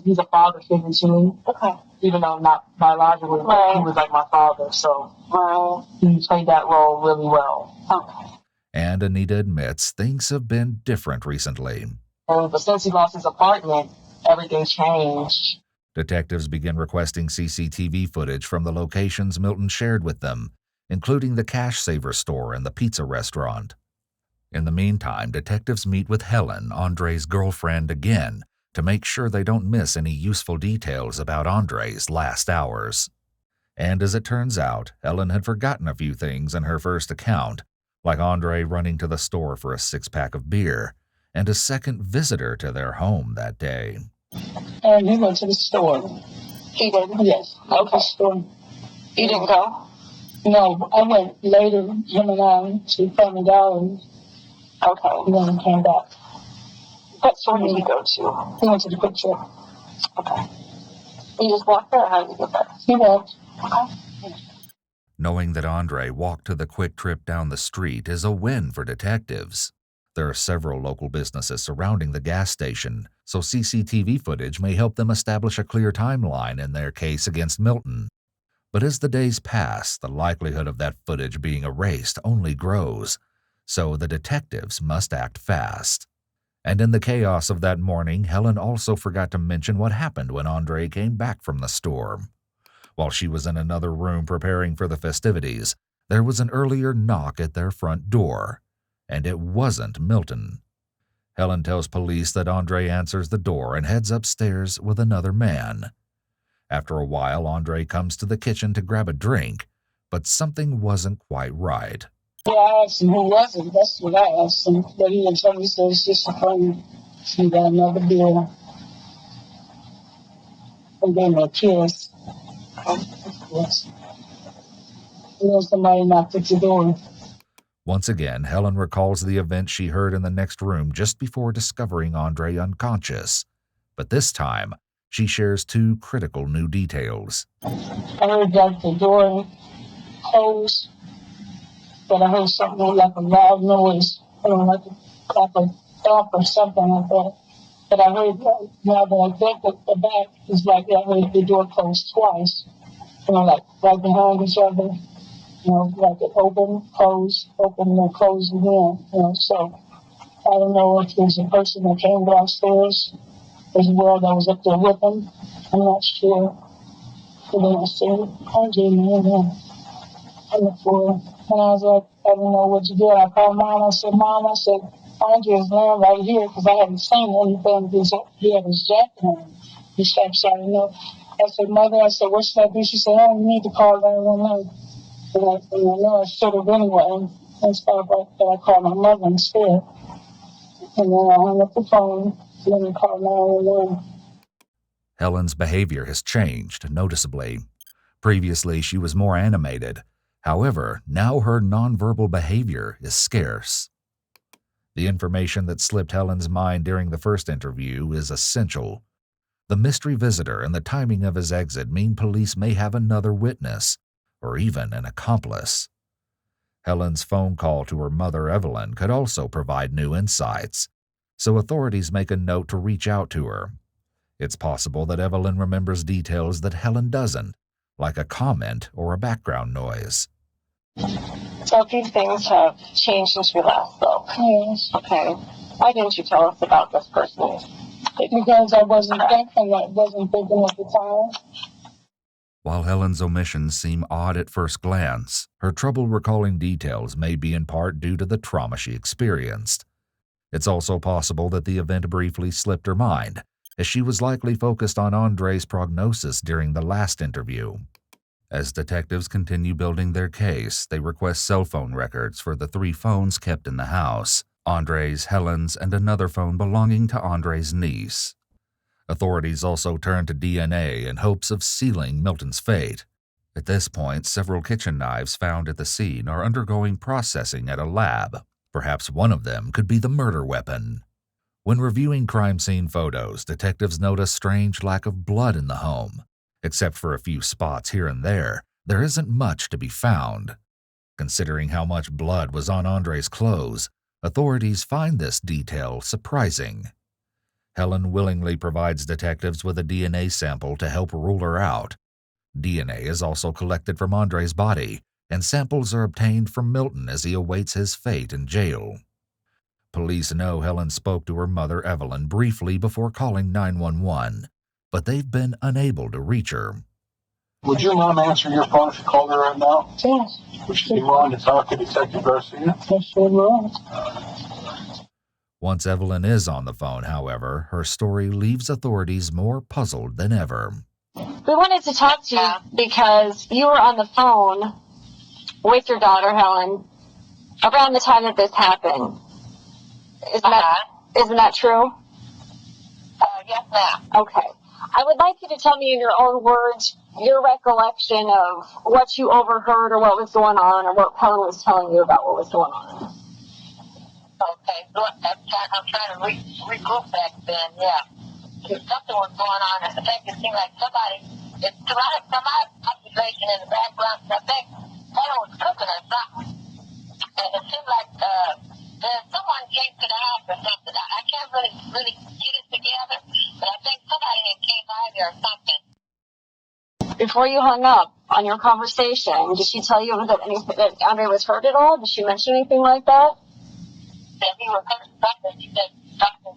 Speaker 1: He's a father figure to me.
Speaker 4: Okay.
Speaker 1: Even though not biologically,
Speaker 4: Right.
Speaker 1: he was like my father, so
Speaker 4: Right.
Speaker 1: he played that role really well.
Speaker 4: Okay.
Speaker 3: And Anita admits things have been different recently.
Speaker 1: But since he lost his apartment, everything changed.
Speaker 3: Detectives begin requesting CCTV footage from the locations Milton shared with them, including the Cash Saver store and the pizza restaurant. In the meantime, detectives meet with Helen, Andre's girlfriend, again to make sure they don't miss any useful details about Andre's last hours. And as it turns out, Helen had forgotten a few things in her first account, like Andre running to the store for a 6-pack of beer and a second visitor to their home that day.
Speaker 1: And he went to the store.
Speaker 4: He did?
Speaker 1: Yes,
Speaker 4: Okay.
Speaker 1: the store.
Speaker 4: You didn't go?
Speaker 1: No, I went later, him and I, to Family Dollar,
Speaker 4: Okay.
Speaker 1: and then came back.
Speaker 4: What store did you go to?
Speaker 1: He went to the quick trip.
Speaker 4: Okay. You just walked there, or how did you get there?
Speaker 1: He walked.
Speaker 4: Okay.
Speaker 3: Knowing that Andre walked to the quick trip down the street is a win for detectives. There are several local businesses surrounding the gas station, so CCTV footage may help them establish a clear timeline in their case against Milton. But as the days pass, the likelihood of that footage being erased only grows, so the detectives must act fast. And in the chaos of that morning, Helen also forgot to mention what happened when Andre came back from the store. While she was in another room preparing for the festivities, there was an earlier knock at their front door, and it wasn't Milton. Helen tells police that Andre answers the door and heads upstairs with another man. After a while, Andre comes to the kitchen to grab a drink, but something wasn't quite right.
Speaker 1: Yeah, I asked him who was it. That's what I asked him. But he didn't tell me, so it's just a friend. He got another beer. And gave me a kiss. Yes. And then somebody knocked at the door.
Speaker 3: Once again, Helen recalls the event she heard in the next room just before discovering Andre unconscious. But this time, she shares 2 critical new details.
Speaker 1: I heard that the door closed, but I heard something like a loud noise, like a thump or something like that. But I heard now that I think that the back is like I heard the door closed twice, like right behind each other, like it open, close, open, and close again, so I don't know if there's a person that came downstairs as well that was up there with him. I'm not sure. And then I said, Andre, man, on the floor. And I was like, I don't know what you did. I called Mom. I said, Andre is laying right here because I hadn't seen anything. He had his jacket on. He started shouting up. I said, Mother, what should I do? She said, oh, you need to call 911. And I know I should have anyway. And so I called my mother instead. And then I hung up the phone. And then I called 911.
Speaker 3: Helen's behavior has changed noticeably. Previously, she was more animated. However, now her nonverbal behavior is scarce. The information that slipped Helen's mind during the first interview is essential. The mystery visitor and the timing of his exit mean police may have another witness, or even an accomplice. Helen's phone call to her mother, Evelyn, could also provide new insights, so authorities make a note to reach out to her. It's possible that Evelyn remembers details that Helen doesn't, like a comment or a background noise.
Speaker 4: So these things have changed since we last spoke.
Speaker 1: Yes.
Speaker 4: Okay. Why didn't you tell us about this person?
Speaker 1: Because I wasn't thinking at the time.
Speaker 3: While Helen's omissions seem odd at first glance, her trouble recalling details may be in part due to the trauma she experienced. It's also possible that the event briefly slipped her mind, as she was likely focused on Andre's prognosis during the last interview. As detectives continue building their case, they request cell phone records for the 3 phones kept in the house: Andre's, Helen's, and another phone belonging to Andre's niece. Authorities also turn to DNA in hopes of sealing Milton's fate. At this point, several kitchen knives found at the scene are undergoing processing at a lab. Perhaps one of them could be the murder weapon. When reviewing crime scene photos, detectives note a strange lack of blood in the home. Except for a few spots here and there isn't much to be found. Considering how much blood was on Andre's clothes, authorities find this detail surprising. Helen willingly provides detectives with a DNA sample to help rule her out. DNA is also collected from Andre's body, and samples are obtained from Milton as he awaits his fate in jail. Police know Helen spoke to her mother, Evelyn, briefly before calling 911, but they've been unable to reach her.
Speaker 5: Would your mom answer your phone if you called her right now?
Speaker 1: Yes.
Speaker 5: Would she be willing to talk to Detective Garcia?
Speaker 1: Yes, she will.
Speaker 3: Once Evelyn is on the phone, however, her story leaves authorities more puzzled than ever.
Speaker 4: We wanted to talk to you because you were on the phone with your daughter, Helen, around the time that this happened. Isn't that true?
Speaker 6: Yes, ma'am.
Speaker 4: Okay. I would like you to tell me in your own words your recollection of what you overheard or what was going on, or what Helen was telling you about what was going on.
Speaker 6: Okay, so I'm trying to regroup back then, yeah. Something was going on. I think it seemed like it's from my observation in the background, I think Helen was cooking or something. And it seemed like someone came to the house or something. I can't really get it together, but I think somebody had came by there or something.
Speaker 4: Before you hung up on your conversation, did she tell you that Andre was hurt at all? Did she mention anything like that?
Speaker 6: That he was hurt something. She said something.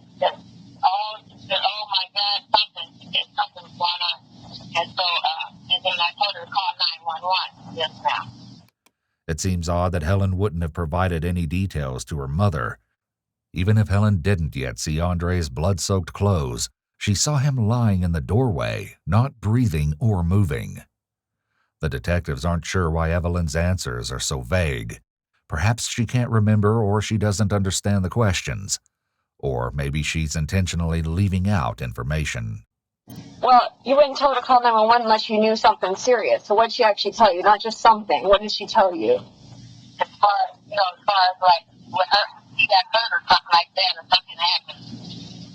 Speaker 6: Oh my God, something. She said something was going on. And so, and then I told her to call 911. Yes, ma'am.
Speaker 3: It seems odd that Helen wouldn't have provided any details to her mother. Even if Helen didn't yet see Andre's blood-soaked clothes, she saw him lying in the doorway, not breathing or moving. The detectives aren't sure why Evelyn's answers are so vague. Perhaps she can't remember, or she doesn't understand the questions. Or maybe she's intentionally leaving out information.
Speaker 4: Well, you wouldn't tell her to call 911 unless you knew something serious. So what did she actually tell you? Not just something. What did she tell you?
Speaker 6: As far as like when she got hurt or something like that, or something happened.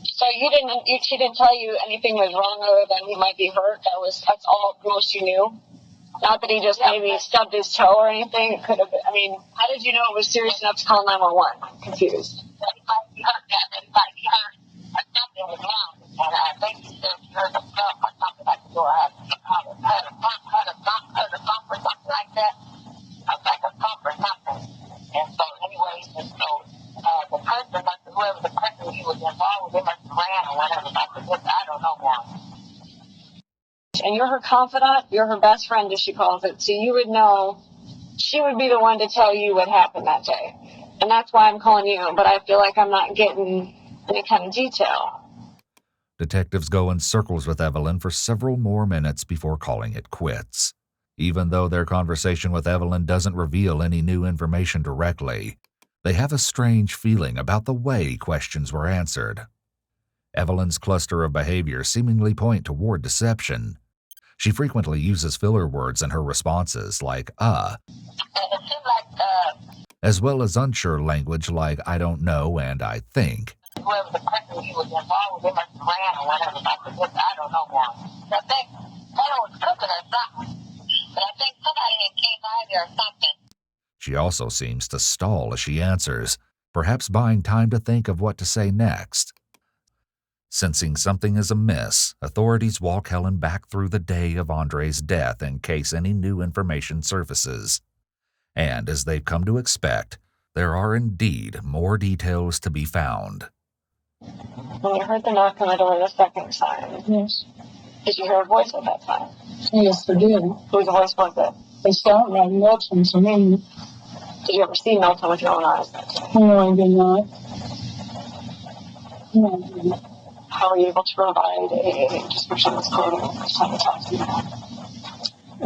Speaker 4: So she didn't tell you anything was wrong other than he might be hurt? That's all most you knew? Not that he just maybe stubbed his toe or anything? It could have been. I mean, how did you know it was serious enough to call 911? I'm confused.
Speaker 6: That he might be hurt, or something was wrong. And I think she said she heard a bump or something like that. Or heard a bump or something like that. Like a pump or something. And so anyways, the person, whoever the person he was involved with, they must have ran or whatever. I don't know now.
Speaker 4: And you're her confidant, you're her best friend, as she calls it, so you would know she would be the one to tell you what happened that day. And that's why I'm calling you, but I feel like I'm not getting any kind of detail.
Speaker 3: Detectives go in circles with Evelyn for several more minutes before calling it quits. Even though their conversation with Evelyn doesn't reveal any new information directly, they have a strange feeling about the way questions were answered. Evelyn's cluster of behaviors seemingly point toward deception. She frequently uses filler words in her responses like as well as unsure language like I don't know and I think.
Speaker 6: Whoever the person he was involved with, they must have ran or whatever. I don't know now. I think Helen was cooking or something. But I think somebody had came by there or something.
Speaker 3: She also seems to stall as she answers, perhaps buying time to think of what to say next. Sensing something is amiss, authorities walk Helen back through the day of Andre's death in case any new information surfaces. And as they've come to expect, there are indeed more details to be found.
Speaker 4: When you heard the knock on the door the second time,
Speaker 1: Yes.
Speaker 4: did you hear a voice at that time?
Speaker 1: Yes, I did.
Speaker 4: Whose voice was it?
Speaker 1: It sounded like Milton to me.
Speaker 4: Did you ever see Milton with your own eyes?
Speaker 1: No, I did not. No, I did not.
Speaker 4: How are you able to provide a description of his clothing the first time I talked to you?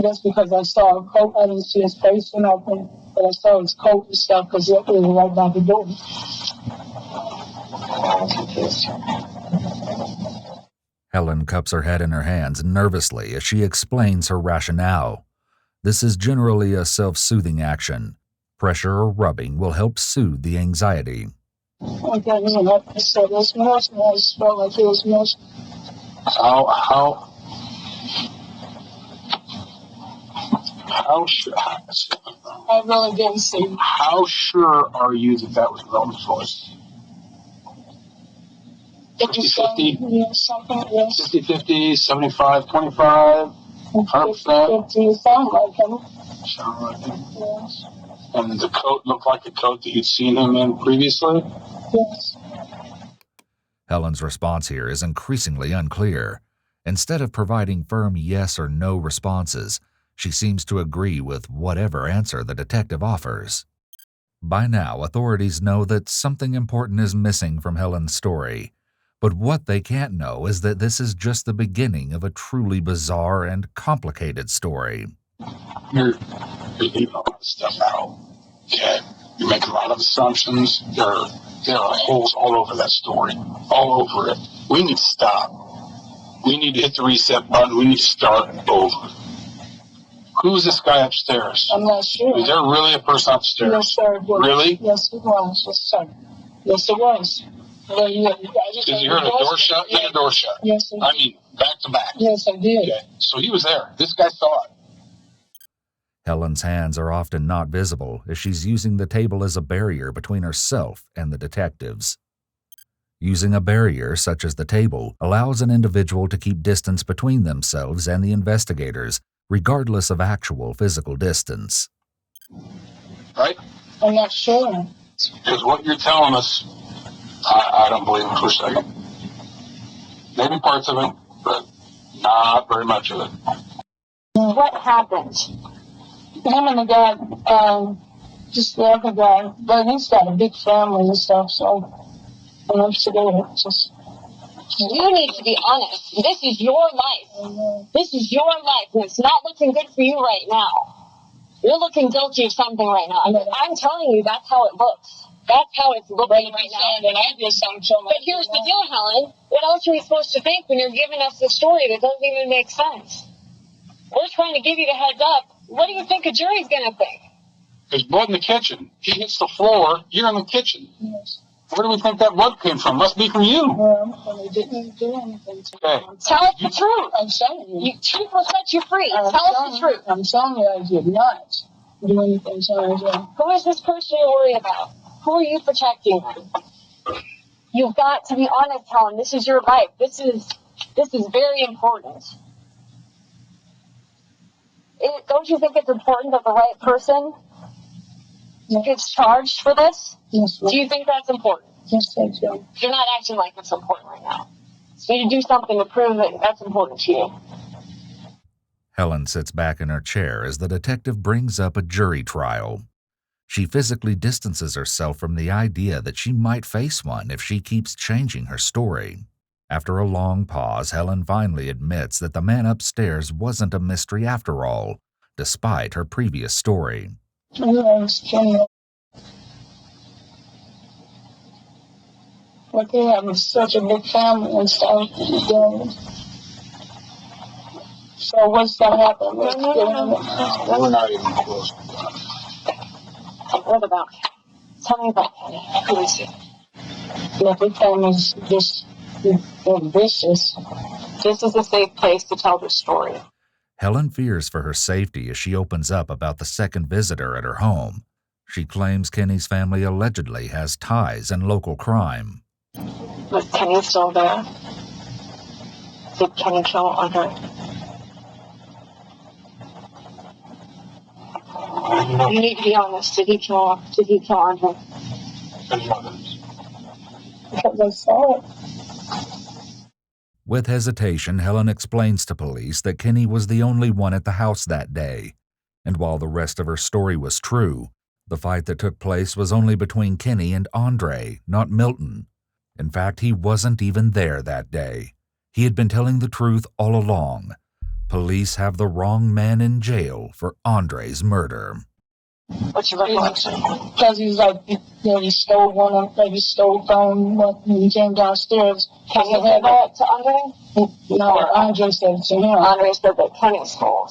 Speaker 1: That's because I saw a coat. I didn't see his face or nothing, but I saw his coat and stuff because it was right by the door.
Speaker 3: Helen cups her head in her hands nervously as she explains her rationale. This is generally a self-soothing action. Pressure or rubbing will help soothe the anxiety.
Speaker 1: Okay, I said this motion. I felt like it was motion.
Speaker 5: How sure?
Speaker 1: I really didn't see.
Speaker 5: How sure are you that was Roman's voice? 50-50?
Speaker 1: Yeah, something, yes.
Speaker 5: 50-50, 75-25, 100%?
Speaker 1: 50, sound like him.
Speaker 5: Sound like him.
Speaker 1: Yes.
Speaker 5: And the coat looked like the coat that you'd seen him in previously?
Speaker 1: Yes.
Speaker 3: Helen's response here is increasingly unclear. Instead of providing firm yes or no responses, she seems to agree with whatever answer the detective offers. By now, authorities know that something important is missing from Helen's story. But what they can't know is that this is just the beginning of a truly bizarre and complicated story.
Speaker 5: You're leaving a lot of stuff out. Okay? You make a lot of assumptions. There are holes all over that story. All over it. We need to stop. We need to hit the reset button. We need to start over. Who's this guy upstairs?
Speaker 1: I'm not sure.
Speaker 5: Is there really a person upstairs?
Speaker 1: Yes, sir. It was.
Speaker 5: Really?
Speaker 1: Yes, it was. Yes, sir. Yes, it was. Well,
Speaker 5: Because you heard a door shut, then a door shut.
Speaker 1: Yes,
Speaker 5: I mean, back to back.
Speaker 1: Yes, I did.
Speaker 5: Okay. So he was there. This guy saw it.
Speaker 3: Helen's hands are often not visible as she's using the table as a barrier between herself and the detectives. Using a barrier such as the table allows an individual to keep distance between themselves and the investigators, regardless of actual physical distance.
Speaker 5: Right?
Speaker 1: I'm not sure.
Speaker 5: Because what you're telling us, I don't believe it for a second. Maybe parts of it, but not very much of it.
Speaker 4: What happened?
Speaker 1: Him and the guy, just the other guy, but he's got a big family and stuff, so I'm sure just.
Speaker 4: You need to be honest. This is your life. This is your life, and it's not looking good for you right now. You're looking guilty of something right now. I'm telling you, that's how it looks. That's how it's looking right now.
Speaker 1: And I did something to him.
Speaker 4: But here's the deal, Helen. What else are we supposed to think when you're giving us the story that doesn't even make sense? We're trying to give you the heads up. What do you think a jury's going to think?
Speaker 5: There's blood in the kitchen. He hits the floor. You're in the kitchen.
Speaker 1: Yes.
Speaker 5: Where do we think that blood came from? Must be from you.
Speaker 1: Well, they didn't do anything to me.
Speaker 5: Okay.
Speaker 4: Tell us the truth.
Speaker 1: I'm telling you.
Speaker 4: Truth will set you free. Tell us the truth.
Speaker 1: I'm telling you, I did not do anything to him.
Speaker 4: Who is this person you're worried about? Who are you protecting? You've got to be honest, Helen. This is your life. This is very important. Don't you think it's important that the right person gets charged for this?
Speaker 1: Yes,
Speaker 4: Do you think that's important?
Speaker 1: yes, I do.
Speaker 4: You're not acting like it's important right now. So you need to do something to prove that that's important to you.
Speaker 3: Helen sits back in her chair as the detective brings up a jury trial. She physically distances herself from the idea that she might face one if she keeps changing her story. After a long pause, Helen finally admits that the man upstairs wasn't a mystery after all, despite her previous story.
Speaker 1: Yes, Kenny. But they have such a big family and stuff. So what's going to happen?
Speaker 5: We're not even close.
Speaker 4: What about? Tell me about Kenny. Who is he?
Speaker 1: Yeah, big family's just vicious.
Speaker 4: This is a safe place to tell this story.
Speaker 3: Helen fears for her safety as she opens up about the second visitor at her home. She claims Kenny's family allegedly has ties in local crime.
Speaker 4: Was Kenny still there? Did Kenny kill Andre? You need to be honest. Did he kill Andre?
Speaker 1: Because I saw it.
Speaker 3: With hesitation, Helen explains to police that Kenny was the only one at the house that day. And while the rest of her story was true, the fight that took place was only between Kenny and Andre, not Milton. In fact, he wasn't even there that day. He had been telling the truth all along. Police have the wrong man in jail for Andre's murder.
Speaker 1: What's your recollection? Because he was like, he stole one of, like he stole from when he came downstairs.
Speaker 4: Can you say that to Andre?
Speaker 1: No, Andre said it to him.
Speaker 4: Andre said that Kenny stole.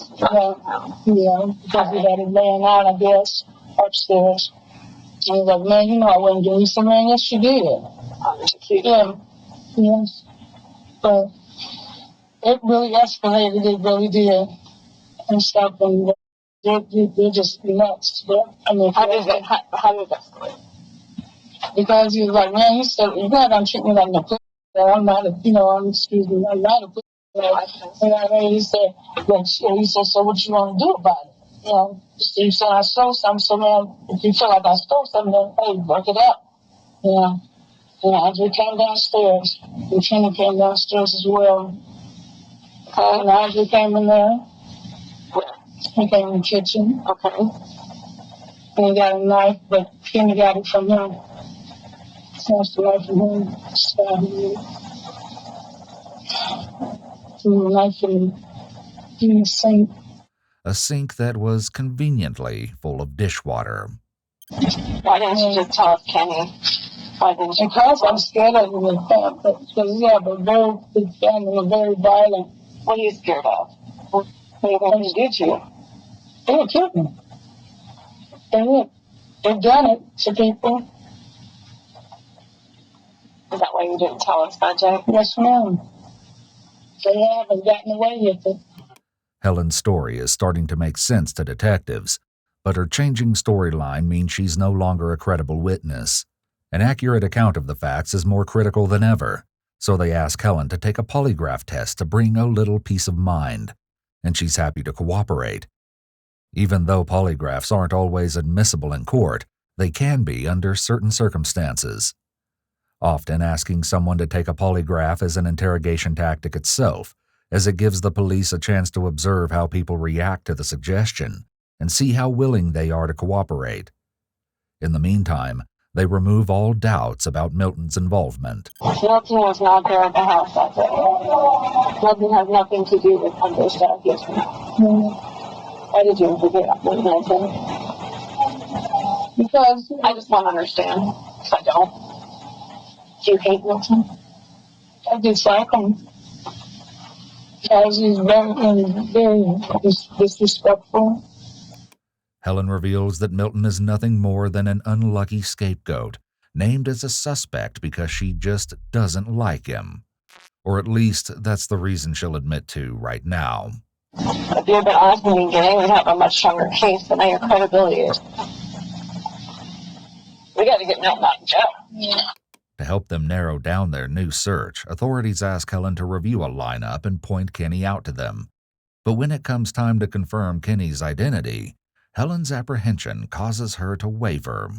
Speaker 1: Yeah, because he had it laying out, I guess, upstairs. And he's like, man, I wouldn't give you some, man. Yes, you did. Yeah, yes. But it really escalated, it really did. And stuff, and they're just nuts. But, I mean,
Speaker 4: how did it escalate?
Speaker 1: Because he was like, man, you said, you're not going to treat me like a pussy. I'm not a, I'm not a pussy. You know what I mean? He said, so what you want to do about it? He said, I stole something, so man, if you feel like I stole something, then, hey, work it up. And Andre came downstairs. And Kenny came downstairs as well. And Andre came in there. He came in the kitchen.
Speaker 4: Okay.
Speaker 1: And he got a knife, but Kenny got it from him. Snatched the knife from him, stabbed him. Threw the knife in the sink.
Speaker 3: A sink that was conveniently full of dishwater.
Speaker 4: Why didn't you just tell us, Kenny? Why didn't you?
Speaker 1: Because I'm scared of him, because he have a very big family, a very violent.
Speaker 4: What are you scared of? What do you think he did to you?
Speaker 1: They would kill me. They would. They've done it to people.
Speaker 4: Is that why you didn't tell us that, Jay?
Speaker 1: Yes, ma'am. They haven't gotten away with it.
Speaker 3: Helen's story is starting to make sense to detectives, but her changing storyline means she's no longer a credible witness. An accurate account of the facts is more critical than ever, so they ask Helen to take a polygraph test to bring a little peace of mind, and she's happy to cooperate. Even though polygraphs aren't always admissible in court, they can be under certain circumstances. Often asking someone to take a polygraph is an interrogation tactic itself, as it gives the police a chance to observe how people react to the suggestion and see how willing they are to cooperate. In the meantime, they remove all doubts about Milton's involvement.
Speaker 4: Milton was not there at the house that day. Milton has nothing to do with Andre's death. Yes or no? Why did you forget with Milton?
Speaker 1: Because
Speaker 4: I just want to understand. If I don't. Do you hate Milton?
Speaker 1: I dislike him. Because he's very disrespectful.
Speaker 3: Helen reveals that Milton is nothing more than an unlucky scapegoat, named as a suspect because she just doesn't like him. Or at least that's the reason she'll admit to right now.
Speaker 4: If you had been honest in the beginning, we'd have a much stronger case, but now your credibility is. We got to get Milton out of jail.
Speaker 1: Yeah.
Speaker 3: To help them narrow down their new search, authorities ask Helen to review a lineup and point Kenny out to them. But when it comes time to confirm Kenny's identity, Helen's apprehension causes her to waver.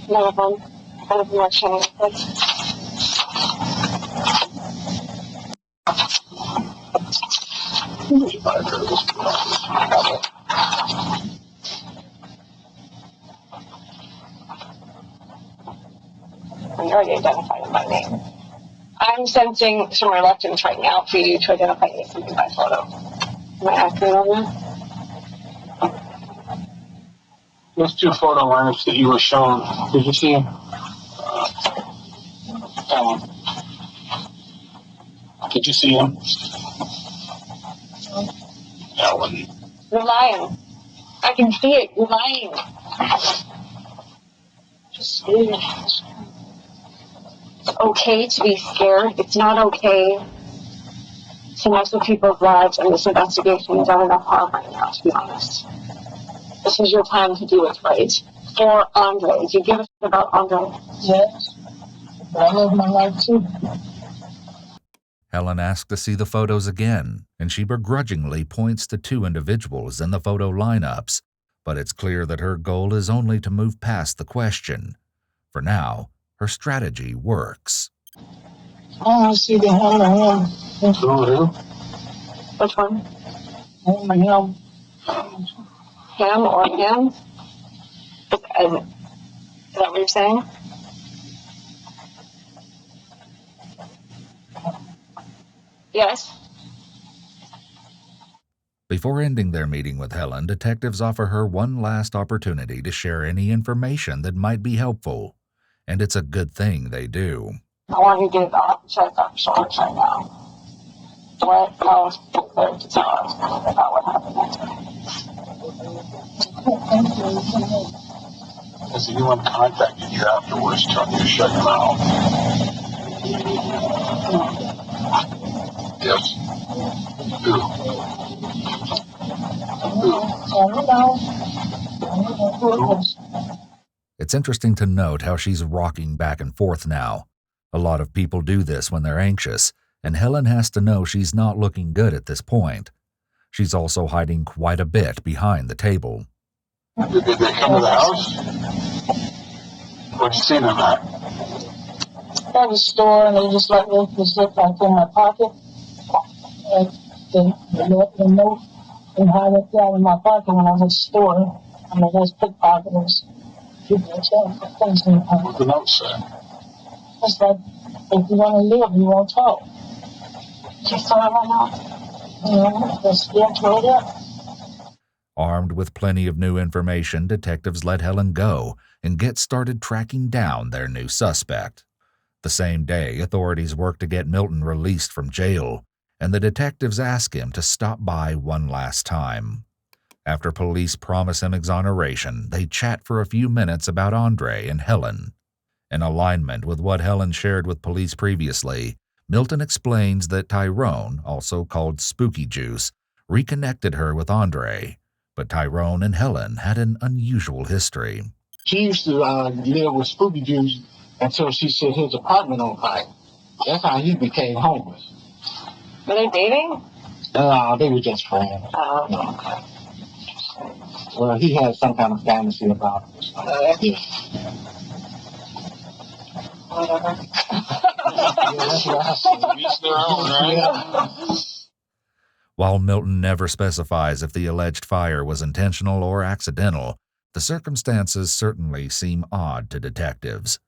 Speaker 4: No, kind of more change. You already identified him by name. I'm sensing some reluctance right now for you to identify something by photo. Am I accurate on that?
Speaker 7: Those two photo lineups that you were shown, did you see them? Did you see them? That one.
Speaker 4: You're lying. I can see it. You're lying. Just it's okay to be scared. It's not okay to mess with people's lives, and this investigation has done enough harm right now, to be honest. This is your time to do what's right. For Andre. Do you give a shit about Andre?
Speaker 1: Yes. I live my life too.
Speaker 3: Helen asks to see the photos again, and she begrudgingly points to two individuals in the photo lineups, but it's clear that her goal is only to move past the question. For now, her strategy works.
Speaker 1: I want to see the hell of him.
Speaker 4: Which one?
Speaker 1: Him.
Speaker 4: Him or him? And is that what you're saying? Yes.
Speaker 3: Before ending their meeting with Helen, detectives offer her one last opportunity to share any information that might be helpful, and it's a good thing they do.
Speaker 1: I want you to get the check up short right now. What else prepared to tell us about what happened next time?
Speaker 7: Has anyone contacted you afterwards telling you to shut your mouth? Yes. Who?
Speaker 3: It's interesting to note how she's rocking back and forth now. A lot of people do this when they're anxious, and Helen has to know she's not looking good at this point. She's also hiding quite a bit behind the table.
Speaker 7: Did they come to the house? What'd you see them at?
Speaker 1: At the store, and they just let me just look like in my pocket. And the note and how they got in my pocket when I was at the store. I mean, those pickpocketers.
Speaker 7: What'd the note say?
Speaker 1: It's like, if you want to live, you won't talk. Just so I know. Just get right up.
Speaker 3: Armed with plenty of new information, detectives let Helen go and get started tracking down their new suspect. The same day, authorities work to get Milton released from jail, and the detectives ask him to stop by one last time. After police promise him exoneration, they chat for a few minutes about Andre and Helen. In alignment with what Helen shared with police previously, Milton explains that Tyrone, also called Spooky Juice, reconnected her with Andre, but Tyrone and Helen had an unusual history.
Speaker 2: She used to live with Spooky Juice until she set his apartment on fire. That's how he became homeless.
Speaker 4: Were they dating?
Speaker 2: They were just friends.
Speaker 4: Oh, okay.
Speaker 2: Well, he had some kind of fantasy about it.
Speaker 4: Whatever.
Speaker 7: Each their own, right?
Speaker 2: Yeah.
Speaker 3: While Milton never specifies if the alleged fire was intentional or accidental, the circumstances certainly seem odd to detectives.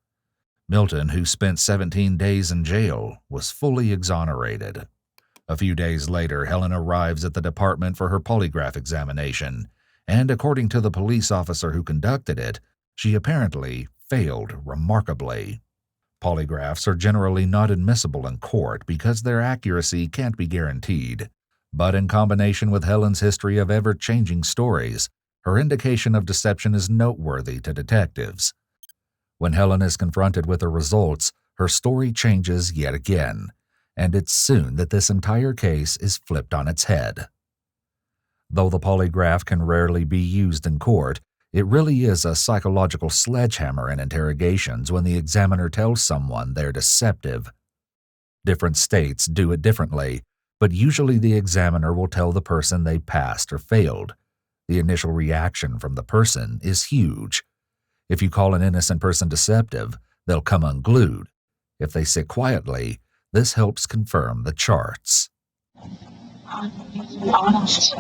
Speaker 3: Milton, who spent 17 days in jail, was fully exonerated. A few days later, Helen arrives at the department for her polygraph examination, and according to the police officer who conducted it, she apparently failed remarkably. Polygraphs are generally not admissible in court because their accuracy can't be guaranteed, but in combination with Helen's history of ever-changing stories, her indication of deception is noteworthy to detectives. When Helen is confronted with the results, her story changes yet again, and it's soon that this entire case is flipped on its head. Though the polygraph can rarely be used in court, it really is a psychological sledgehammer in interrogations when the examiner tells someone they're deceptive. Different states do it differently, but usually the examiner will tell the person they passed or failed. The initial reaction from the person is huge. If you call an innocent person deceptive, they'll come unglued. If they sit quietly, this helps confirm the charts.
Speaker 1: Be honest.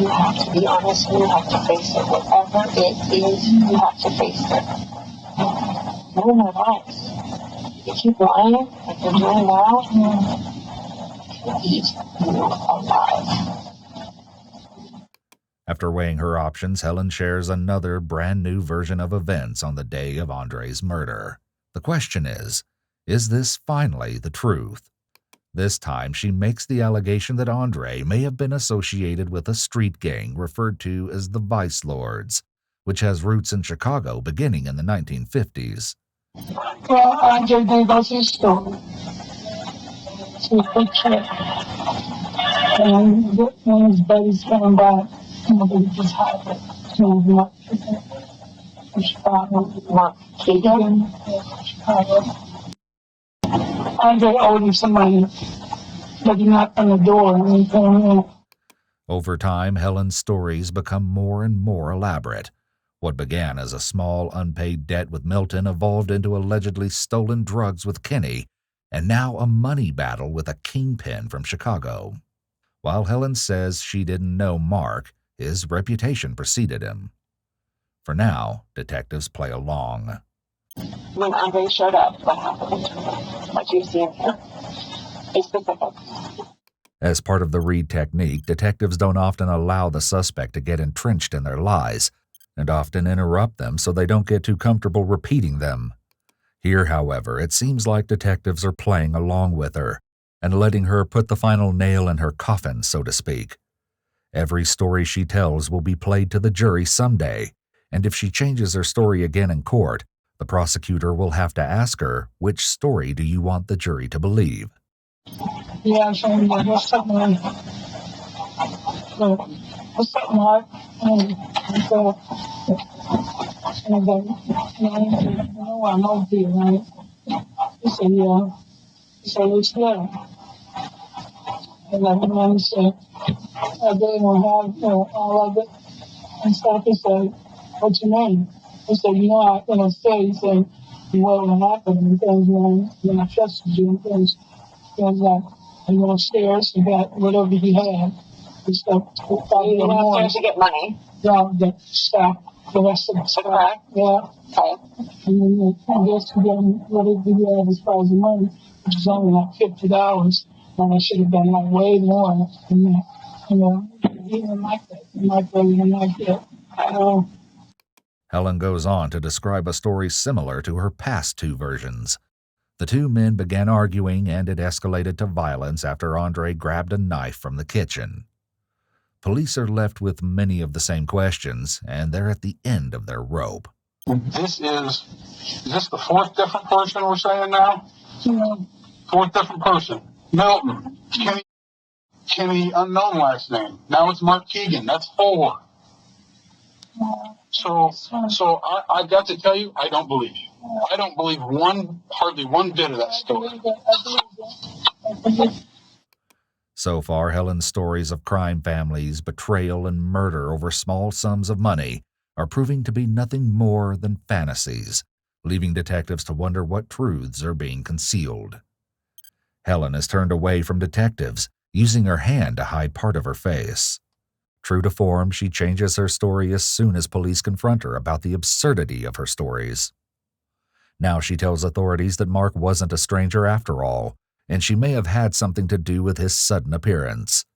Speaker 1: You have to be honest and you have to face it. Whatever it is, you have to face it. No more lies. You keep lying like you're doing now, you eat you alive.
Speaker 3: After weighing her options, Helen shares another brand new version of events on the day of Andre's murder. The question is this finally the truth? This time, she makes the allegation that Andre may have been associated with a street gang referred to as the Vice Lords, which has roots in Chicago beginning in the 1950s.
Speaker 1: Well, Andre did go to the store. To a quick trip. And when his buddies came by, they just had it. He was not from Chicago.
Speaker 4: Mark Keegan?
Speaker 1: Chicago. Andre owed him some money, but he knocked on the door and he came in.
Speaker 3: Over time, Helen's stories become more and more elaborate. What began as a small unpaid debt with Milton evolved into allegedly stolen drugs with Kenny, and now a money battle with a kingpin from Chicago. While Helen says she didn't know Mark, his reputation preceded him. For now, detectives play along.
Speaker 4: When Andre showed up, what happened? What you've seen here. Be specific.
Speaker 3: As part of the Reed technique, detectives don't often allow the suspect to get entrenched in their lies, and often interrupt them so they don't get too comfortable repeating them. Here, however, it seems like detectives are playing along with her and letting her put the final nail in her coffin, so to speak. Every story she tells will be played to the jury someday, and if she changes her story again in court, the prosecutor will have to ask her, which story do you want the jury to believe?
Speaker 1: Yeah, so what's something like, what's something like, I know you, right? He said, yeah. He said, it's there. And like, he said, I didn't have, all of it and stuff. He said, what you mean? He said, I said, he said, what will happen and things, when I trusted you and things. Because I went upstairs and got whatever he had and stuff.
Speaker 4: You went upstairs to get money.
Speaker 1: Yeah, the stuff, the rest of the stuff.
Speaker 4: Okay.
Speaker 1: Yeah.
Speaker 4: Okay.
Speaker 1: And then I guess we got whatever he had as far as the money, which was only like $50. And I should have done like way more. And, he didn't like that. He didn't like that.
Speaker 3: Helen goes on to describe a story similar to her past two versions. The two men began arguing and it escalated to violence after Andre grabbed a knife from the kitchen. Police are left with many of the same questions, and they're at the end of their rope.
Speaker 5: Is this the fourth different person we're saying now?
Speaker 1: Yeah.
Speaker 5: Fourth different person. Milton. Kenny, unknown last name. Now it's Mark Keegan. That's 4. So I got to tell you, I don't believe you. I don't believe hardly one bit of that story.
Speaker 3: So far, Helen's stories of crime families, betrayal, and murder over small sums of money are proving to be nothing more than fantasies, leaving detectives to wonder what truths are being concealed. Helen has turned away from detectives, using her hand to hide part of her face. True to form, she changes her story as soon as police confront her about the absurdity of her stories. Now she tells authorities that Mark wasn't a stranger after all, and she may have had something to do with his sudden appearance.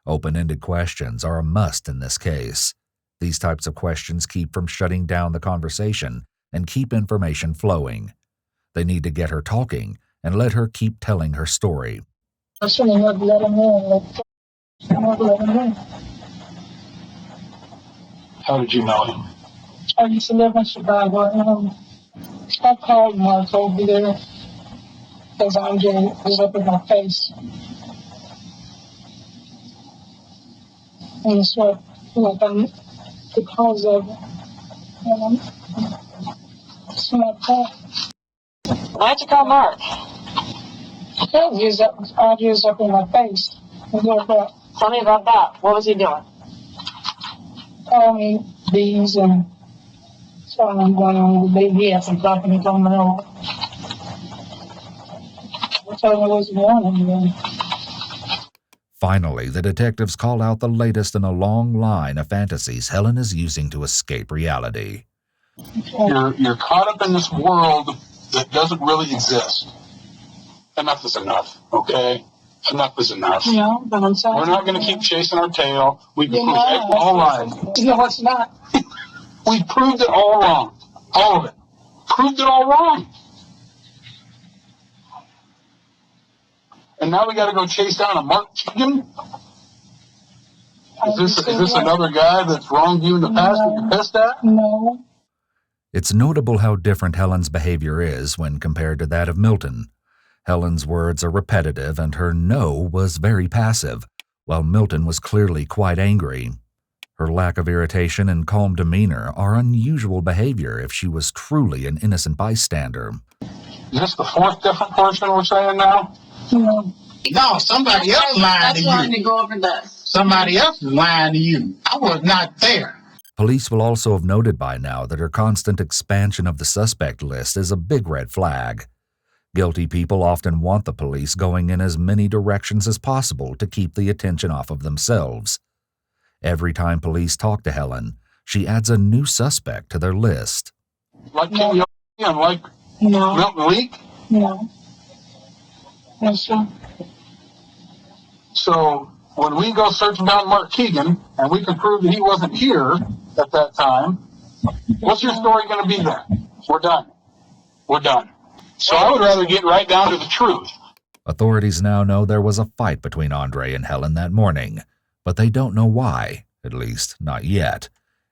Speaker 3: Open-ended questions are a must in this case. These types of questions keep from shutting down the conversation and keep information flowing. They need to get her talking and let her keep telling her story.
Speaker 1: I shouldn't have let him in.
Speaker 5: How did you know him?
Speaker 1: I used to live in Chicago. I called Mark over there because Andre was up in my face. And it's like I'm because of it. It's not that.
Speaker 4: Why'd you call Mark?
Speaker 1: Andre was up in my face.
Speaker 4: Tell me about that. What was he doing?
Speaker 1: Calling me bees and telling him going on with the baby. He had some company coming over. I told him I wasn't wanting him.
Speaker 3: Finally, the detectives call out the latest in a long line of fantasies Helen is using to escape reality.
Speaker 5: You're caught up in this world that doesn't really exist. Enough is enough, okay? Enough is enough.
Speaker 1: Yeah, but I'm sorry.
Speaker 5: We're not going to keep chasing our tail. We can prove it all right.
Speaker 1: No, it's not.
Speaker 5: We proved it all wrong. All of it. Proved it all wrong. And now we got to go chase down a Mark Keegan? Is this another guy that's wronged you in the past that you're pissed at?
Speaker 1: No.
Speaker 3: It's notable how different Helen's behavior is when compared to that of Milton. Helen's words are repetitive and her no was very passive, while Milton was clearly quite angry. Her lack of irritation and calm demeanor are unusual behavior if she was truly an innocent bystander.
Speaker 5: Is this the fourth different person we're saying now?
Speaker 2: No, somebody else lied to you.
Speaker 4: That's why to go over this.
Speaker 2: Somebody else is lying to you. I was not there.
Speaker 3: Police will also have noted by now that her constant expansion of the suspect list is a big red flag. Guilty people often want the police going in as many directions as possible to keep the attention off of themselves. Every time police talk to Helen, she adds a new suspect to their list.
Speaker 5: Like Kenny and like
Speaker 1: No,
Speaker 5: Milton Leak?
Speaker 1: no. Yes, sir.
Speaker 5: So when we go searching down Mark Keegan and we can prove that he wasn't here at that time, what's your story going to be then? We're done. We're done. So I would rather get right down to the truth.
Speaker 3: Authorities now know there was a fight between Andre and Helen that morning, but they don't know why, at least not yet.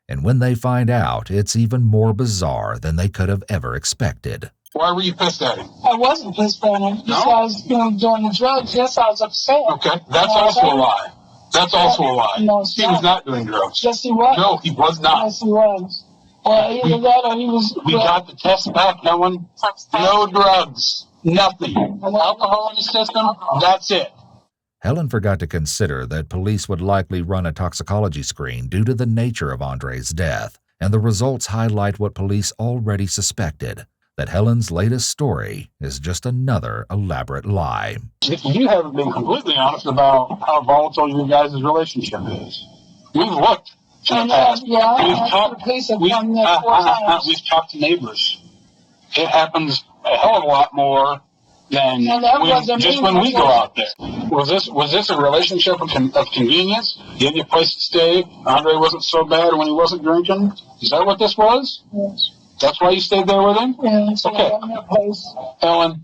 Speaker 3: And when they find out, it's even more bizarre than they could have ever expected.
Speaker 5: Why were you pissed at him?
Speaker 1: I wasn't pissed at him.
Speaker 5: No?
Speaker 1: Because, doing the drugs, yes, I was upset.
Speaker 5: Okay, that's also a lie. That's also a lie.
Speaker 1: No, it's
Speaker 5: He was not doing drugs.
Speaker 1: Yes, he was.
Speaker 5: No, he was not.
Speaker 1: Yes, he was. Or either that or he was...
Speaker 5: We got the test back, Helen. No drugs. Nothing. Alcohol in the system, that's it.
Speaker 3: Helen forgot to consider that police would likely run a toxicology screen due to the nature of Andre's death, and the results highlight what police already suspected, that Helen's latest story is just another elaborate lie.
Speaker 5: You haven't been completely honest about how volatile your guys' relationship is. We've looked in the past. We've talked to neighbors. It happens a hell of a lot more than when we go out there. Was this a relationship of convenience? You had your place to stay. Andre wasn't so bad when he wasn't drinking. Is that what this was?
Speaker 1: Yes.
Speaker 5: That's why you stayed there with him?
Speaker 1: Yeah,
Speaker 5: Okay. Ellen,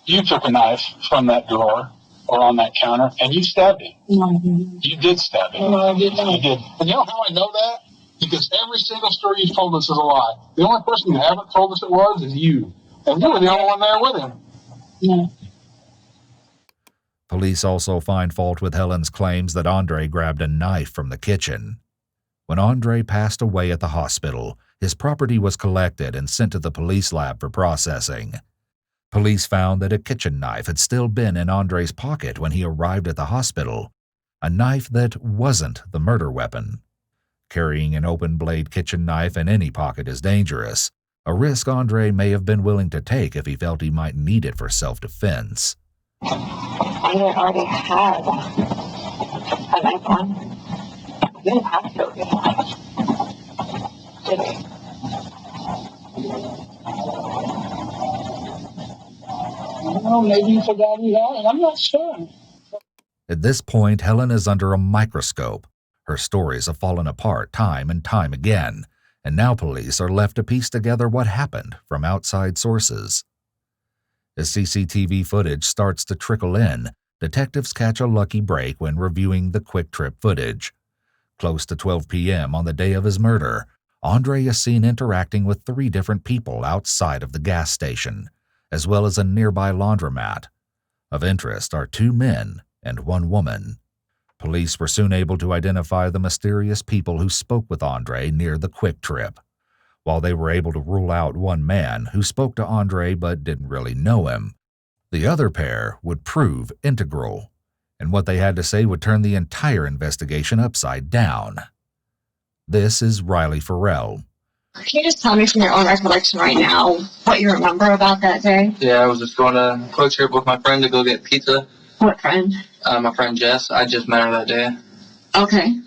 Speaker 5: you took a knife from that drawer or on that counter and you stabbed him.
Speaker 1: No, I didn't.
Speaker 5: You did stab him.
Speaker 1: No, I did not.
Speaker 5: You did. And you know how I know that? Because every single story you've told us is a lie. The only person you haven't told us it was is you. And you were the only one there with him.
Speaker 1: No.
Speaker 3: Police also find fault with Helen's claims that Andre grabbed a knife from the kitchen. When Andre passed away at the hospital, his property was collected and sent to the police lab for processing. Police found that a kitchen knife had still been in Andre's pocket when he arrived at the hospital, a knife that wasn't the murder weapon. Carrying an open-blade kitchen knife in any pocket is dangerous, a risk Andre may have been willing to take if he felt he might need it for self-defense.
Speaker 4: I already had a knife on. I didn't have to go get a knife. Did I?
Speaker 1: Well, maybe you forgot he had it. I'm not sure.
Speaker 3: At this point, Helen is under a microscope. Her stories have fallen apart time and time again, and now police are left to piece together what happened from outside sources. As CCTV footage starts to trickle in, detectives catch a lucky break when reviewing the quick trip footage. Close to 12 p.m. on the day of his murder, Andre is seen interacting with 3 different people outside of the gas station, as well as a nearby laundromat. Of interest are 2 men and 1 woman. Police were soon able to identify the mysterious people who spoke with Andre near the quick trip. While they were able to rule out 1 man who spoke to Andre but didn't really know him, the other pair would prove integral, and what they had to say would turn the entire investigation upside down. This is Riley Farrell.
Speaker 4: Can you just tell me from your own recollection right now what you remember about that day?
Speaker 8: Yeah, I was just going to a quick trip with my friend to go get pizza.
Speaker 4: What friend?
Speaker 8: My friend Jess. I just met her that day.
Speaker 4: Okay.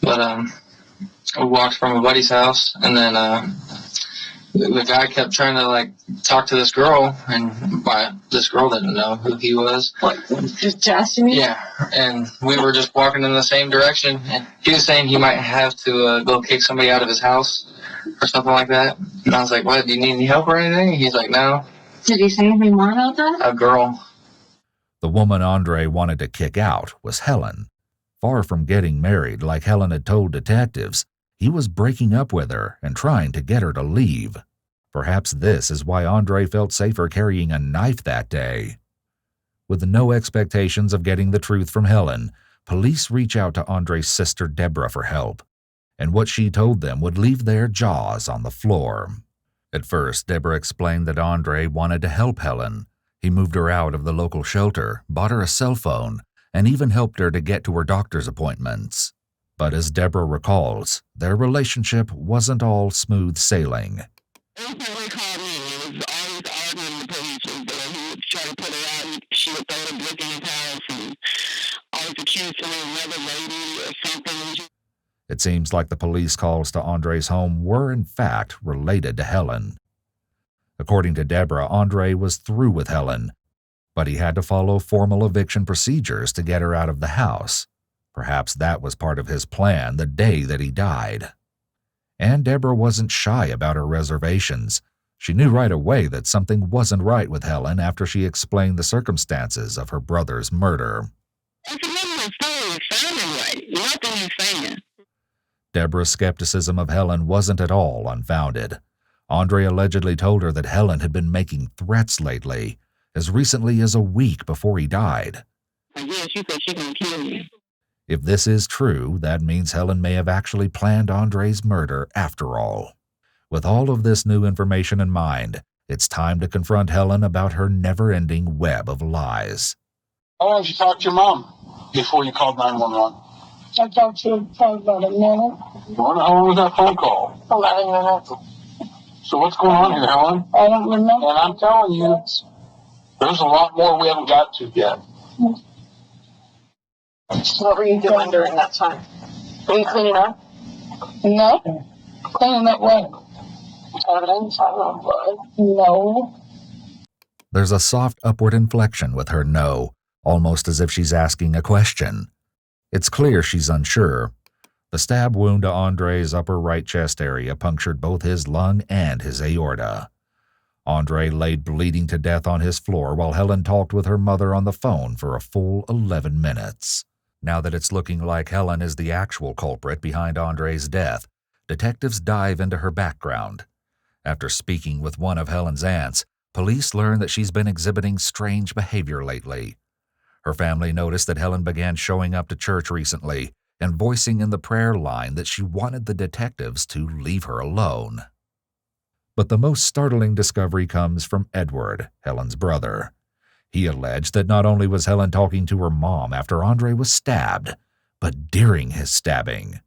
Speaker 8: But we walked from a buddy's house, and then the guy kept trying to talk to this girl, and this girl didn't know who he was.
Speaker 4: What? Just Jess, you mean?
Speaker 8: Yeah, and we were just walking in the same direction, and he was saying he might have to go kick somebody out of his house or something like that. And I was like, "What? Do you need any help or anything?" He's like, "No."
Speaker 4: Did he say anything more about that?
Speaker 8: A girl.
Speaker 3: The woman Andre wanted to kick out was Helen. Far from getting married like Helen had told detectives, he was breaking up with her and trying to get her to leave. Perhaps this is why Andre felt safer carrying a knife that day. With no expectations of getting the truth from Helen, police reach out to Andre's sister Deborah for help, and what she told them would leave their jaws on the floor. At first, Deborah explained that Andre wanted to help Helen. He moved her out of the local shelter, bought her a cell phone, and even helped her to get to her doctor's appointments. But as Deborah recalls, their relationship wasn't all smooth sailing.
Speaker 6: Every time they called me, it was always arguing
Speaker 3: It seems like the police calls to Andre's home were in fact related to Helen. According to Deborah, Andre was through with Helen, but he had to follow formal eviction procedures to get her out of the house. Perhaps that was part of his plan the day that he died. And Deborah wasn't shy about her reservations. She knew right away that something wasn't right with Helen after she explained the circumstances of her brother's murder. Deborah's skepticism of Helen wasn't at all unfounded. Andre allegedly told her that Helen had been making threats lately, as recently as a week before he died.
Speaker 6: Yeah, she said she's gonna kill you.
Speaker 3: If this is true, that means Helen may have actually planned Andre's murder after all. With all of this new information in mind, it's time to confront Helen about her never-ending web of lies.
Speaker 2: How long did you talk to your mom before you called 911?
Speaker 1: I talked to her probably about a minute.
Speaker 2: How long was that phone call?
Speaker 1: 11 minutes.
Speaker 2: So what's going on here, Helen?
Speaker 1: I don't remember.
Speaker 2: And I'm telling you, there's a lot more we haven't got to yet.
Speaker 4: What were you doing during that time? Were you cleaning up?
Speaker 1: No. Cleaning up what? Evidence? I don't know. No.
Speaker 3: There's a soft upward inflection with her no, almost as if she's asking a question. It's clear she's unsure. The stab wound to Andre's upper right chest area punctured both his lung and his aorta. Andre laid bleeding to death on his floor while Helen talked with her mother on the phone for a full 11 minutes. Now that it's looking like Helen is the actual culprit behind Andre's death, detectives dive into her background. After speaking with one of Helen's aunts, police learn that she's been exhibiting strange behavior lately. Her family noticed that Helen began showing up to church recently and voicing in the prayer line that she wanted the detectives to leave her alone. But the most startling discovery comes from Edward, Helen's brother. He alleged that not only was Helen talking to her mom after Andre was stabbed, but during his stabbing.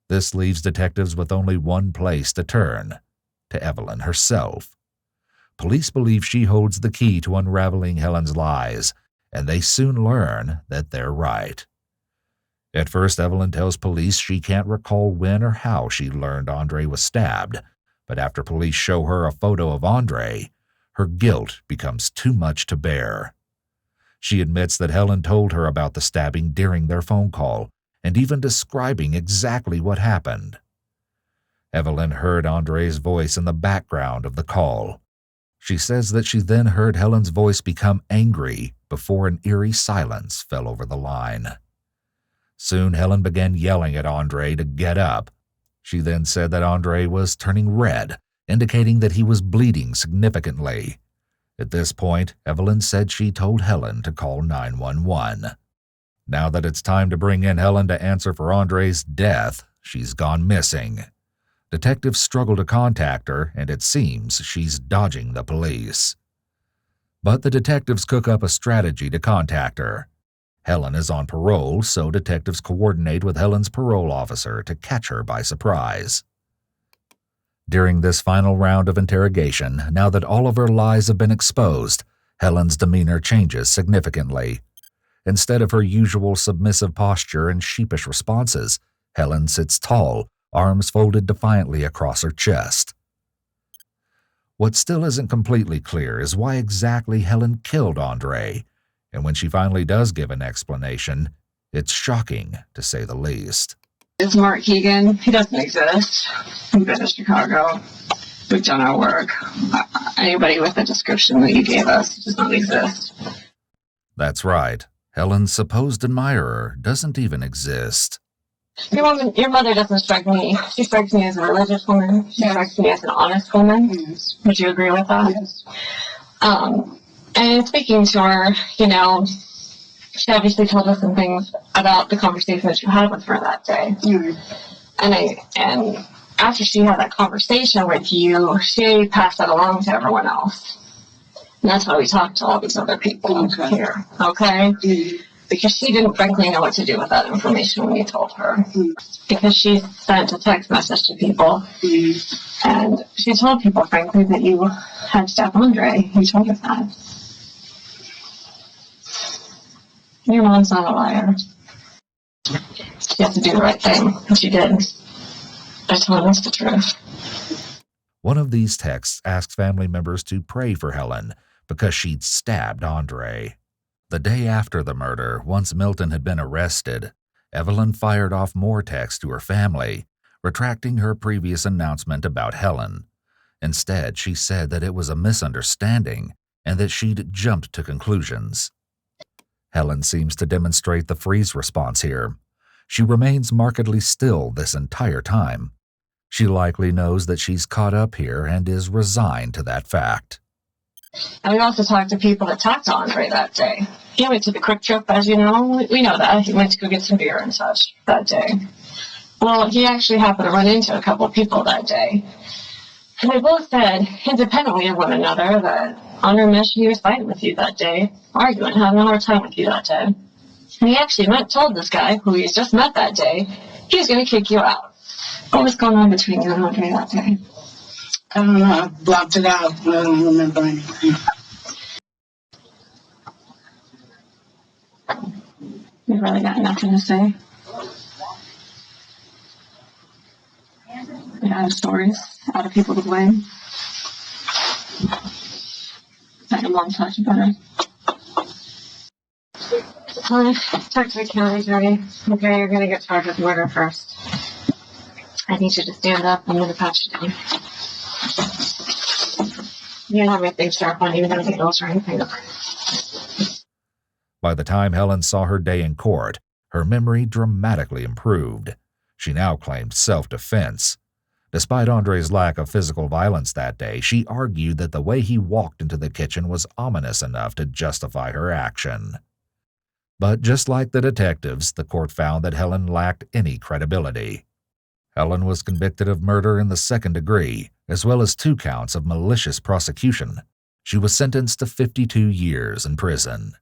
Speaker 3: This leaves detectives with only one place to turn, to Evelyn herself. Police believe she holds the key to unraveling Helen's lies, and they soon learn that they're right. At first, Evelyn tells police she can't recall when or how she learned Andre was stabbed, but after police show her a photo of Andre, her guilt becomes too much to bear. She admits that Helen told her about the stabbing during their phone call, and even describing exactly what happened. Evelyn heard Andre's voice in the background of the call. She says that she then heard Helen's voice become angry before an eerie silence fell over the line. Soon Helen began yelling at Andre to get up. She then said that Andre was turning red, indicating that he was bleeding significantly. At this point, Evelyn said she told Helen to call 911. Now that it's time to bring in Helen to answer for Andre's death, she's gone missing. Detectives struggle to contact her, and it seems she's dodging the police. But the detectives cook up a strategy to contact her. Helen is on parole, so detectives coordinate with Helen's parole officer to catch her by surprise. During this final round of interrogation, now that all of her lies have been exposed, Helen's demeanor changes significantly. Instead of her usual submissive posture and sheepish responses, Helen sits tall, arms folded defiantly across her chest. What still isn't completely clear is why exactly Helen killed Andre, and when she finally does give an explanation, it's shocking, to say the least.
Speaker 4: It's Mark Keegan. He doesn't exist. We've been to Chicago. We've done our work. Anybody with the description that you gave us does not exist.
Speaker 3: That's right. Helen's supposed admirer doesn't even exist.
Speaker 4: Your mother doesn't strike me. She strikes me as a religious woman. She strikes me as an honest woman.
Speaker 1: Yes.
Speaker 4: Would you agree with that?
Speaker 1: Yes.
Speaker 4: And speaking to her, she obviously told us some things about the conversation that you had with her that day.
Speaker 1: Mm-hmm.
Speaker 4: And after she had that conversation with you, she passed that along to everyone else. And that's why we talked to all these other people here. Okay?
Speaker 1: Mm-hmm.
Speaker 4: Because she didn't frankly know what to do with that information when you told her. Mm-hmm. Because she sent a text message to people. Mm-hmm. And she told people, frankly, that you had stabbed Andre. You told her that. Your mom's not a liar. She has to do the right thing, and she did. I told us the truth.
Speaker 3: One of these texts asked family members to pray for Helen because she'd stabbed Andre. The day after the murder, once Milton had been arrested, Evelyn fired off more texts to her family, retracting her previous announcement about Helen. Instead, she said that it was a misunderstanding and that she'd jumped to conclusions. Helen seems to demonstrate the freeze response here. She remains markedly still this entire time. She likely knows that she's caught up here and is resigned to that fact.
Speaker 4: And we also talked to people that talked to Andre that day. He went to the Quick Trip, as you know. We know that. He went to go get some beer and such that day. Well, he actually happened to run into a couple of people that day. And they both said, independently of one another, that Andre mentioned he was fighting with you that day, arguing, having a hard time with you that day. And he actually told this guy, who he's just met that day, he was going to kick you out. What was going on between you and Andre that day?
Speaker 1: I don't know. I blocked it out. I don't remember anything.
Speaker 4: You really got nothing to say? You out of stories? Out of people to blame? That your mom taught you better? Talk to the county attorney. Okay, you're going to get charged with murder first. I need you to stand up. I'm going to pat you down. You don't have anything sharp on you, nothing else or anything.
Speaker 3: By the time Helen saw her day in court, her memory dramatically improved. She now claimed self-defense. Despite Andre's lack of physical violence that day, she argued that the way he walked into the kitchen was ominous enough to justify her action. But just like the detectives, the court found that Helen lacked any credibility. Helen was convicted of murder in the second degree, as well as 2 counts of malicious prosecution. She was sentenced to 52 years in prison.